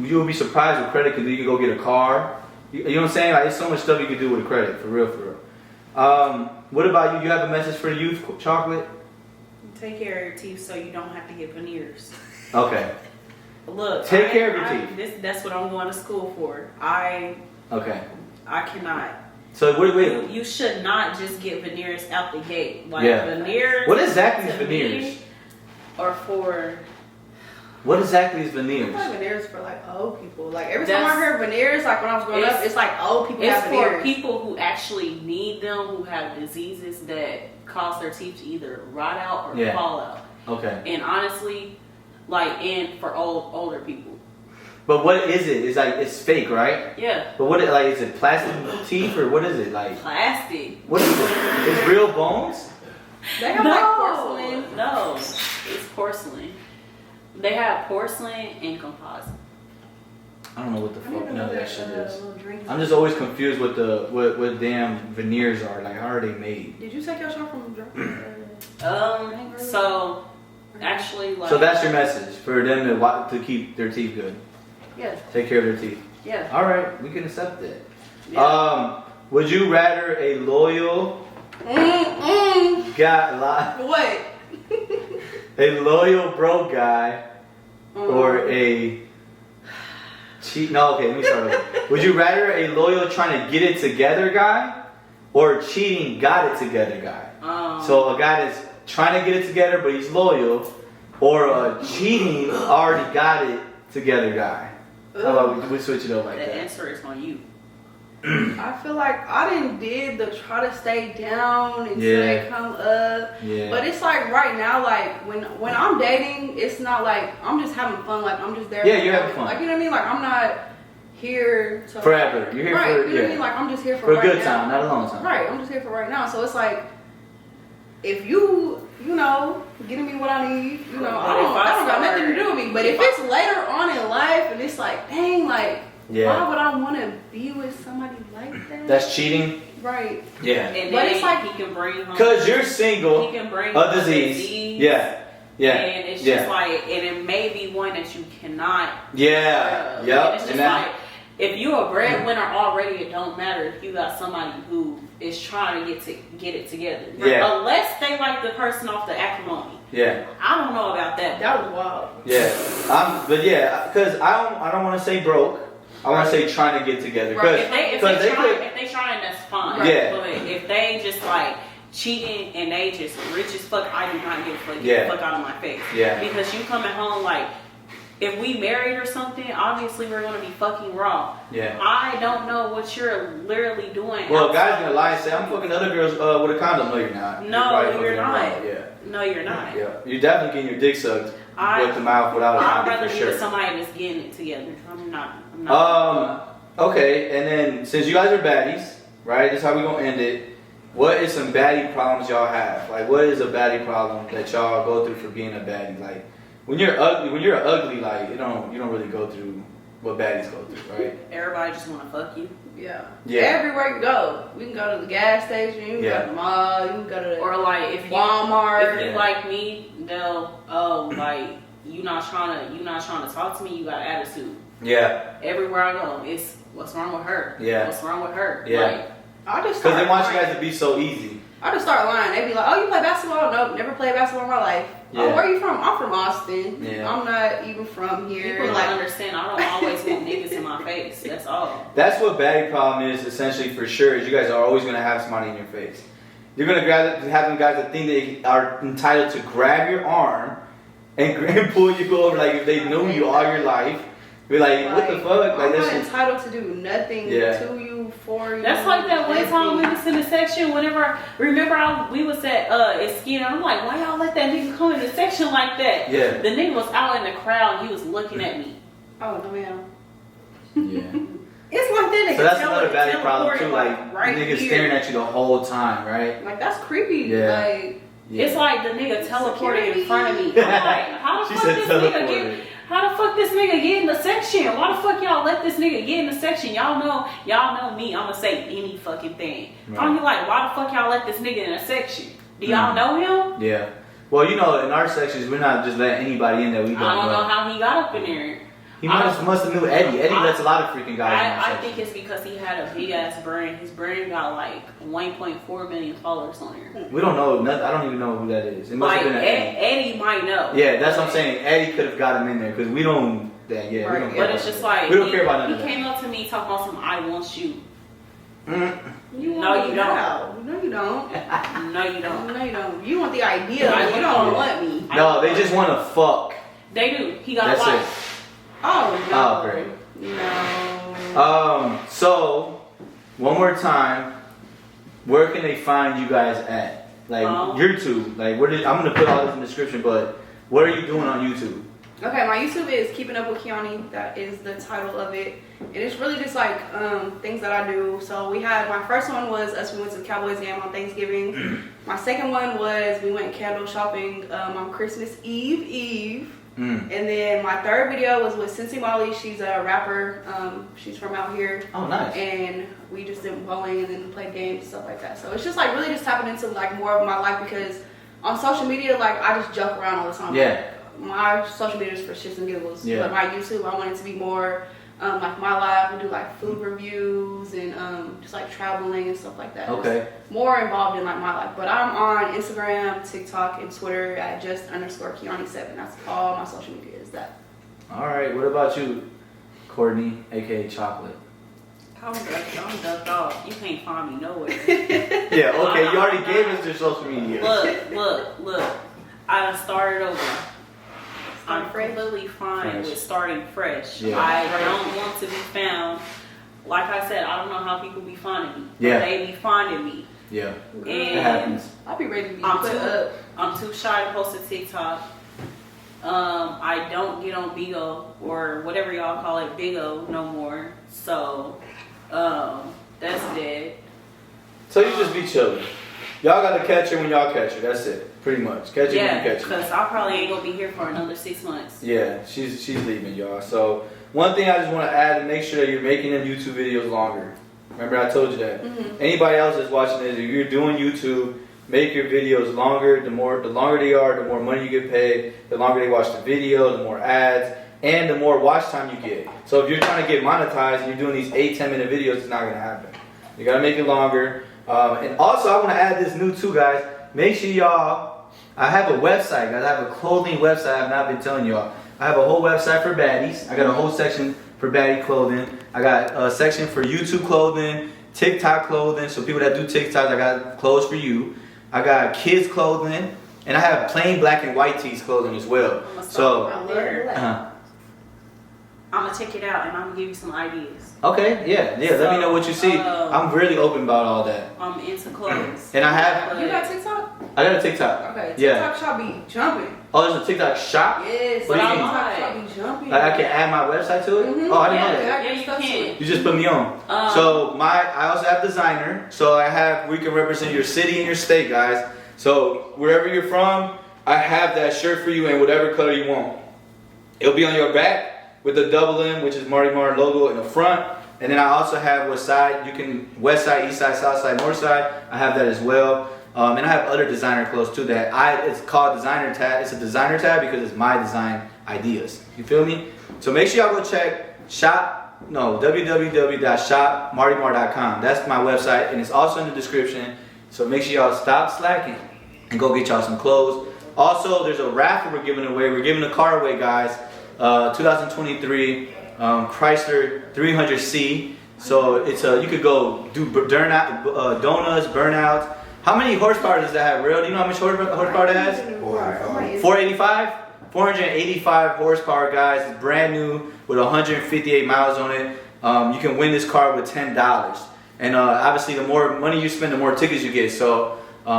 you will be surprised what credit can do. You can go get a car. You know what I'm saying? Like, there's so much stuff you can do with a credit, for real. What about you? You have a message for the youth, Chocolate? Take care of your teeth so you don't have to get veneers. Okay. Look, take care of your teeth. That's what I'm going to school for. I cannot. So wait. You should not just get veneers out the gate. Like veneers. What exactly is veneers? Or for. What exactly is veneers? I thought veneers for like old people. Like every time I heard veneers, like when I was growing up, it's like old people have veneers. It's for people who actually need them, who have diseases that cause their teeth to either rot out or fall out. Okay. And honestly, and for older people. But what is it? It's like, it's fake, right? Yeah. But what is it plastic teeth or what is it like? Plastic. What is it? It's real bones? They have like porcelain. No, it's porcelain. They have porcelain and composite. I don't know what the fuck none of that shit is. I'm just always confused with what damn veneers are. Like, how are they made? Did you take your shot from the So actually, like. So that's your message for them to keep their teeth good. Yeah. Take care of their teeth. Yeah. All right, we can accept that. Yeah. Would you rather a loyal guy? What? A loyal broke guy or a cheat? No, okay. Let me start over. Would you rather a loyal trying to get it together guy or a cheating got it together guy? So a guy that's trying to get it together but he's loyal, or a cheating already got it together guy. How about we switch it up like that? The answer is on you. I feel like I did the try to stay down and stay come up. Yeah. But it's like right now, like when I'm dating, it's not like I'm just having fun. Like I'm just there. Yeah, you're having fun. Like, you know what I mean? Like I'm not. here to forever. You're here right, for you know what I yeah. mean? Like I'm just here for For a right good now. time, not a long time. Right, I'm just here for right now. So it's like, if you know, getting me what I need, you know, I don't got nothing to do with me. But if it's later on in life and it's like, dang, like, why would I want to be with somebody like that? That's cheating. Right. Yeah. And but it's like he can bring home. Because you're single. He can bring a disease. Yeah. Yeah. And it's just like, and it may be one that you cannot. Yeah. Yep. It's just like, if you're a breadwinner already, it don't matter if you got somebody who is trying to get it together. Yeah. Unless they like the person off the acrimony. Yeah. I don't know about that. That was wild. Yeah. But yeah, because I don't want to say broke. I want to say trying to get together. Right. If they trying, that's fine. Right. Yeah. But if they just like cheating and they just rich as fuck, I do not give a fuck. Get the fuck out of my face. Yeah. Because you coming home like, if we married or something, obviously we're gonna be fucking raw. Yeah. I don't know what you're literally doing. Well, guys gonna lie and say I'm fucking other girls with a condom. No, you're not. No, you're not. Yeah. No, you're not. Yeah. You're definitely getting your dick sucked with the mouth without a I'd condom rather for be sure. with somebody that's getting it together. I'm not. Okay, and then since you guys are baddies, right? That's how we gonna end it. What is some baddie problems y'all have? Like, what is a baddie problem that y'all go through for being a baddie? Like, when you're ugly, like you don't really go through what baddies go through, right? Everybody just wanna fuck you. Yeah. Yeah. Everywhere you go, we can go to the gas station, you can go to the mall, you can go to the Or like if Walmart. If you like me, they'll like you not trying to talk to me. You got attitude. Yeah. Everywhere I go, it's what's wrong with her. Yeah. What's wrong with her? Yeah. Like, Because they want you guys to be so easy. I just start lying. They be like, "Oh, you play basketball?" Nope, never played basketball in my life. Yeah. Oh, where are you from? I'm from Austin. Yeah. I'm not even from here. people don't understand. I don't always want niggas in my face. That's all. That's what baddie problem is essentially for sure. Is you guys are always gonna have somebody in your face. You're gonna have them guys that think they are entitled to grab your arm and pull you over. Like if they know you all your life, be like, what the fuck? Like I'm that's not just, entitled to do nothing to you, for you. That's like that one time we was in the section. Whenever we was at Skin, and I'm like, why y'all let that nigga come in the section like that? Yeah. The nigga was out in the crowd. He was looking at me. Oh no, ma'am. yeah. It's like that. So that's another baddie problem too. Like right niggas here. staring at you the whole time, right? Like that's creepy. Yeah. Like It's like the nigga teleported in front of me. I'm like, how the She fuck said this nigga teleported. get? How the fuck this nigga get in the section? Why the fuck y'all let this nigga get in the section? Y'all know me. I'ma say any fucking thing. Right. I'm like, why the fuck y'all let this nigga in a section? Do y'all know him? Yeah. Well, you know, in our sections, we're not just letting anybody in that we don't I don't know how he got up in there. He must have knew Eddie. Eddie lets a lot of freaking guys in our I section. think it's because he had a big ass brand. His brand got like 1.4 million followers on here. We don't know. I don't even know who that is. It must Like have been Eddie might know. Yeah, that's what I'm saying. Eddie could have got him in there because we don't. Yeah, we don't. Right. Care But it's about just that. like we don't care about none of he that. came up to me talking about some I want you. you No, want you me don't. now. No, you don't. No, you don't. No, you don't. You want the idea. I You don't want me. No, they just want to fuck. They do. He got That's a it. wife. Oh no. Oh, great. No. So one more time, where can they find you guys at? Like YouTube. Like I'm gonna put all this in the description, but what are you doing on YouTube? Okay, my YouTube is Keeping Up with Kianni. That is the title of it. And it's really just like things that I do. So my first one was us. We went to the Cowboys game on Thanksgiving. My second one was we went candle shopping on Christmas Eve. And then my third video was with Cincy Molly. She's a rapper. She's from out here. Oh, nice. And we just did bowling and then played games and stuff like that. So it's just like really just tapping into like more of my life because on social media, like I just joke around all the time. Yeah. My social media is for shits and giggles. Yeah. But my YouTube, I want it to be more like my life. We do like food reviews and just like traveling and stuff like that. Okay. Just more involved in like my life. But I'm on Instagram, TikTok, and Twitter at @just_Kianni7. That's all my social media is that. All right. What about you, Courtney, aka Chocolate? I'm ducked off. You can't find me nowhere. Yeah. Okay. You already gave us your social media. Look. I started over. I'm fresh. completely fine with starting fresh. Yeah. I don't want to be found. Like I said, I don't know how people be finding me. Yeah. They be finding me. Yeah. And It happens. I'll be ready to be I'm put up. too shy to post a TikTok. I don't get on Bigo or whatever y'all call it, Bigo no more. So that's dead. So you just be chilling. Y'all gotta catch her when y'all catch her. That's it, pretty much. Catch her when you catch her. Because I probably ain't gonna be here for another 6 months. Yeah, she's leaving, y'all. So one thing I just want to add and make sure that you're making them YouTube videos longer. Remember I told you that. Anybody else that's watching this, if you're doing YouTube, make your videos longer. The longer they are, the more money you get paid. The longer they watch the video, the more ads, and the more watch time you get. So if you're trying to get monetized and you're doing these 8-10 minute videos, it's not gonna happen. You gotta make it longer. And also, I want to add this new too, guys. Make sure y'all, I have a website, guys. I have a clothing website I've not been telling y'all. I have a whole website for baddies. I got a whole section for baddie clothing. I got a section for YouTube clothing, TikTok clothing. So people that do TikTok, I got clothes for you. I got kids clothing, and I have plain black and white tees clothing as well. So, I'm gonna check it out and I'm gonna give you some ideas. Okay, yeah. So, let me know what you see. I'm really open about all that. I'm into clothes. And I have. You got TikTok? I got a TikTok. Okay. TikTok shop be jumping. Oh, there's a TikTok shop? Yes. What do you mean? TikTok shop be jumping. Like I can add my website to it? Oh, I didn't know that. Yeah, you can. You just put me on. So I also have designer. So we can represent your city and your state, guys. So wherever you're from, I have that shirt for you in whatever color you want. It'll be on your back with the double M, which is MARTYMAR logo in the front. And then I also have what side you can, west side, east side, south side, north side. I have that as well. And I have other designer clothes too that it's called designer tab. It's a designer tab because it's my design ideas. You feel me? So make sure y'all go check www.shopmartymar.com. That's my website and it's also in the description. So make sure y'all stop slacking and go get y'all some clothes. Also, there's a raffle we're giving away. We're giving a car away, guys. 2023 Chrysler 300C. So it's you could go do donuts, burnouts. How many horsepower does that have, real? Do you know how much horsepower that has? 485. 485 horsepower, guys. It's brand new with 158 miles on it. You can win this car with $10. And obviously, the more money you spend, the more tickets you get. So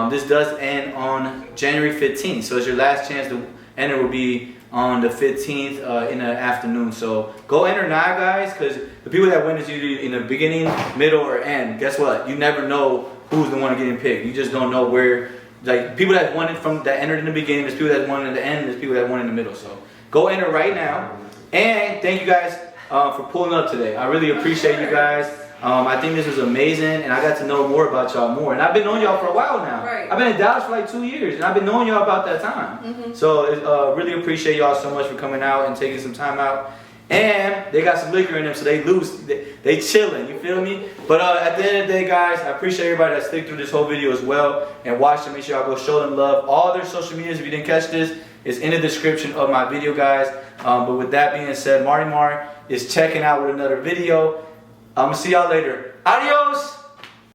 this does end on January 15th. So it's your last chance to enter. Will be on the 15th in the afternoon. So go enter now, guys, because the people that win is usually in the beginning, middle, or end. Guess what? You never know who's the one getting picked. You just don't know where. Like people that won it that entered in the beginning, there's people that won in the end, there's people that won in the middle. So go enter right now. And thank you guys for pulling up today. I really appreciate you guys. I think this was amazing, and I got to know more about y'all more. And I've been knowing y'all for a while now. Right. I've been in Dallas for like 2 years, and I've been knowing y'all about that time. So really appreciate y'all so much for coming out and taking some time out. And they got some liquor in them, so they loose. They chilling, you feel me? But at the end of the day, guys, I appreciate everybody that stick through this whole video as well and watch them. Make sure y'all go show them love. All their social medias, if you didn't catch this, is in the description of my video, guys. But with that being said, MARTYMAR is checking out with another video. I'm going to see y'all later. Adios!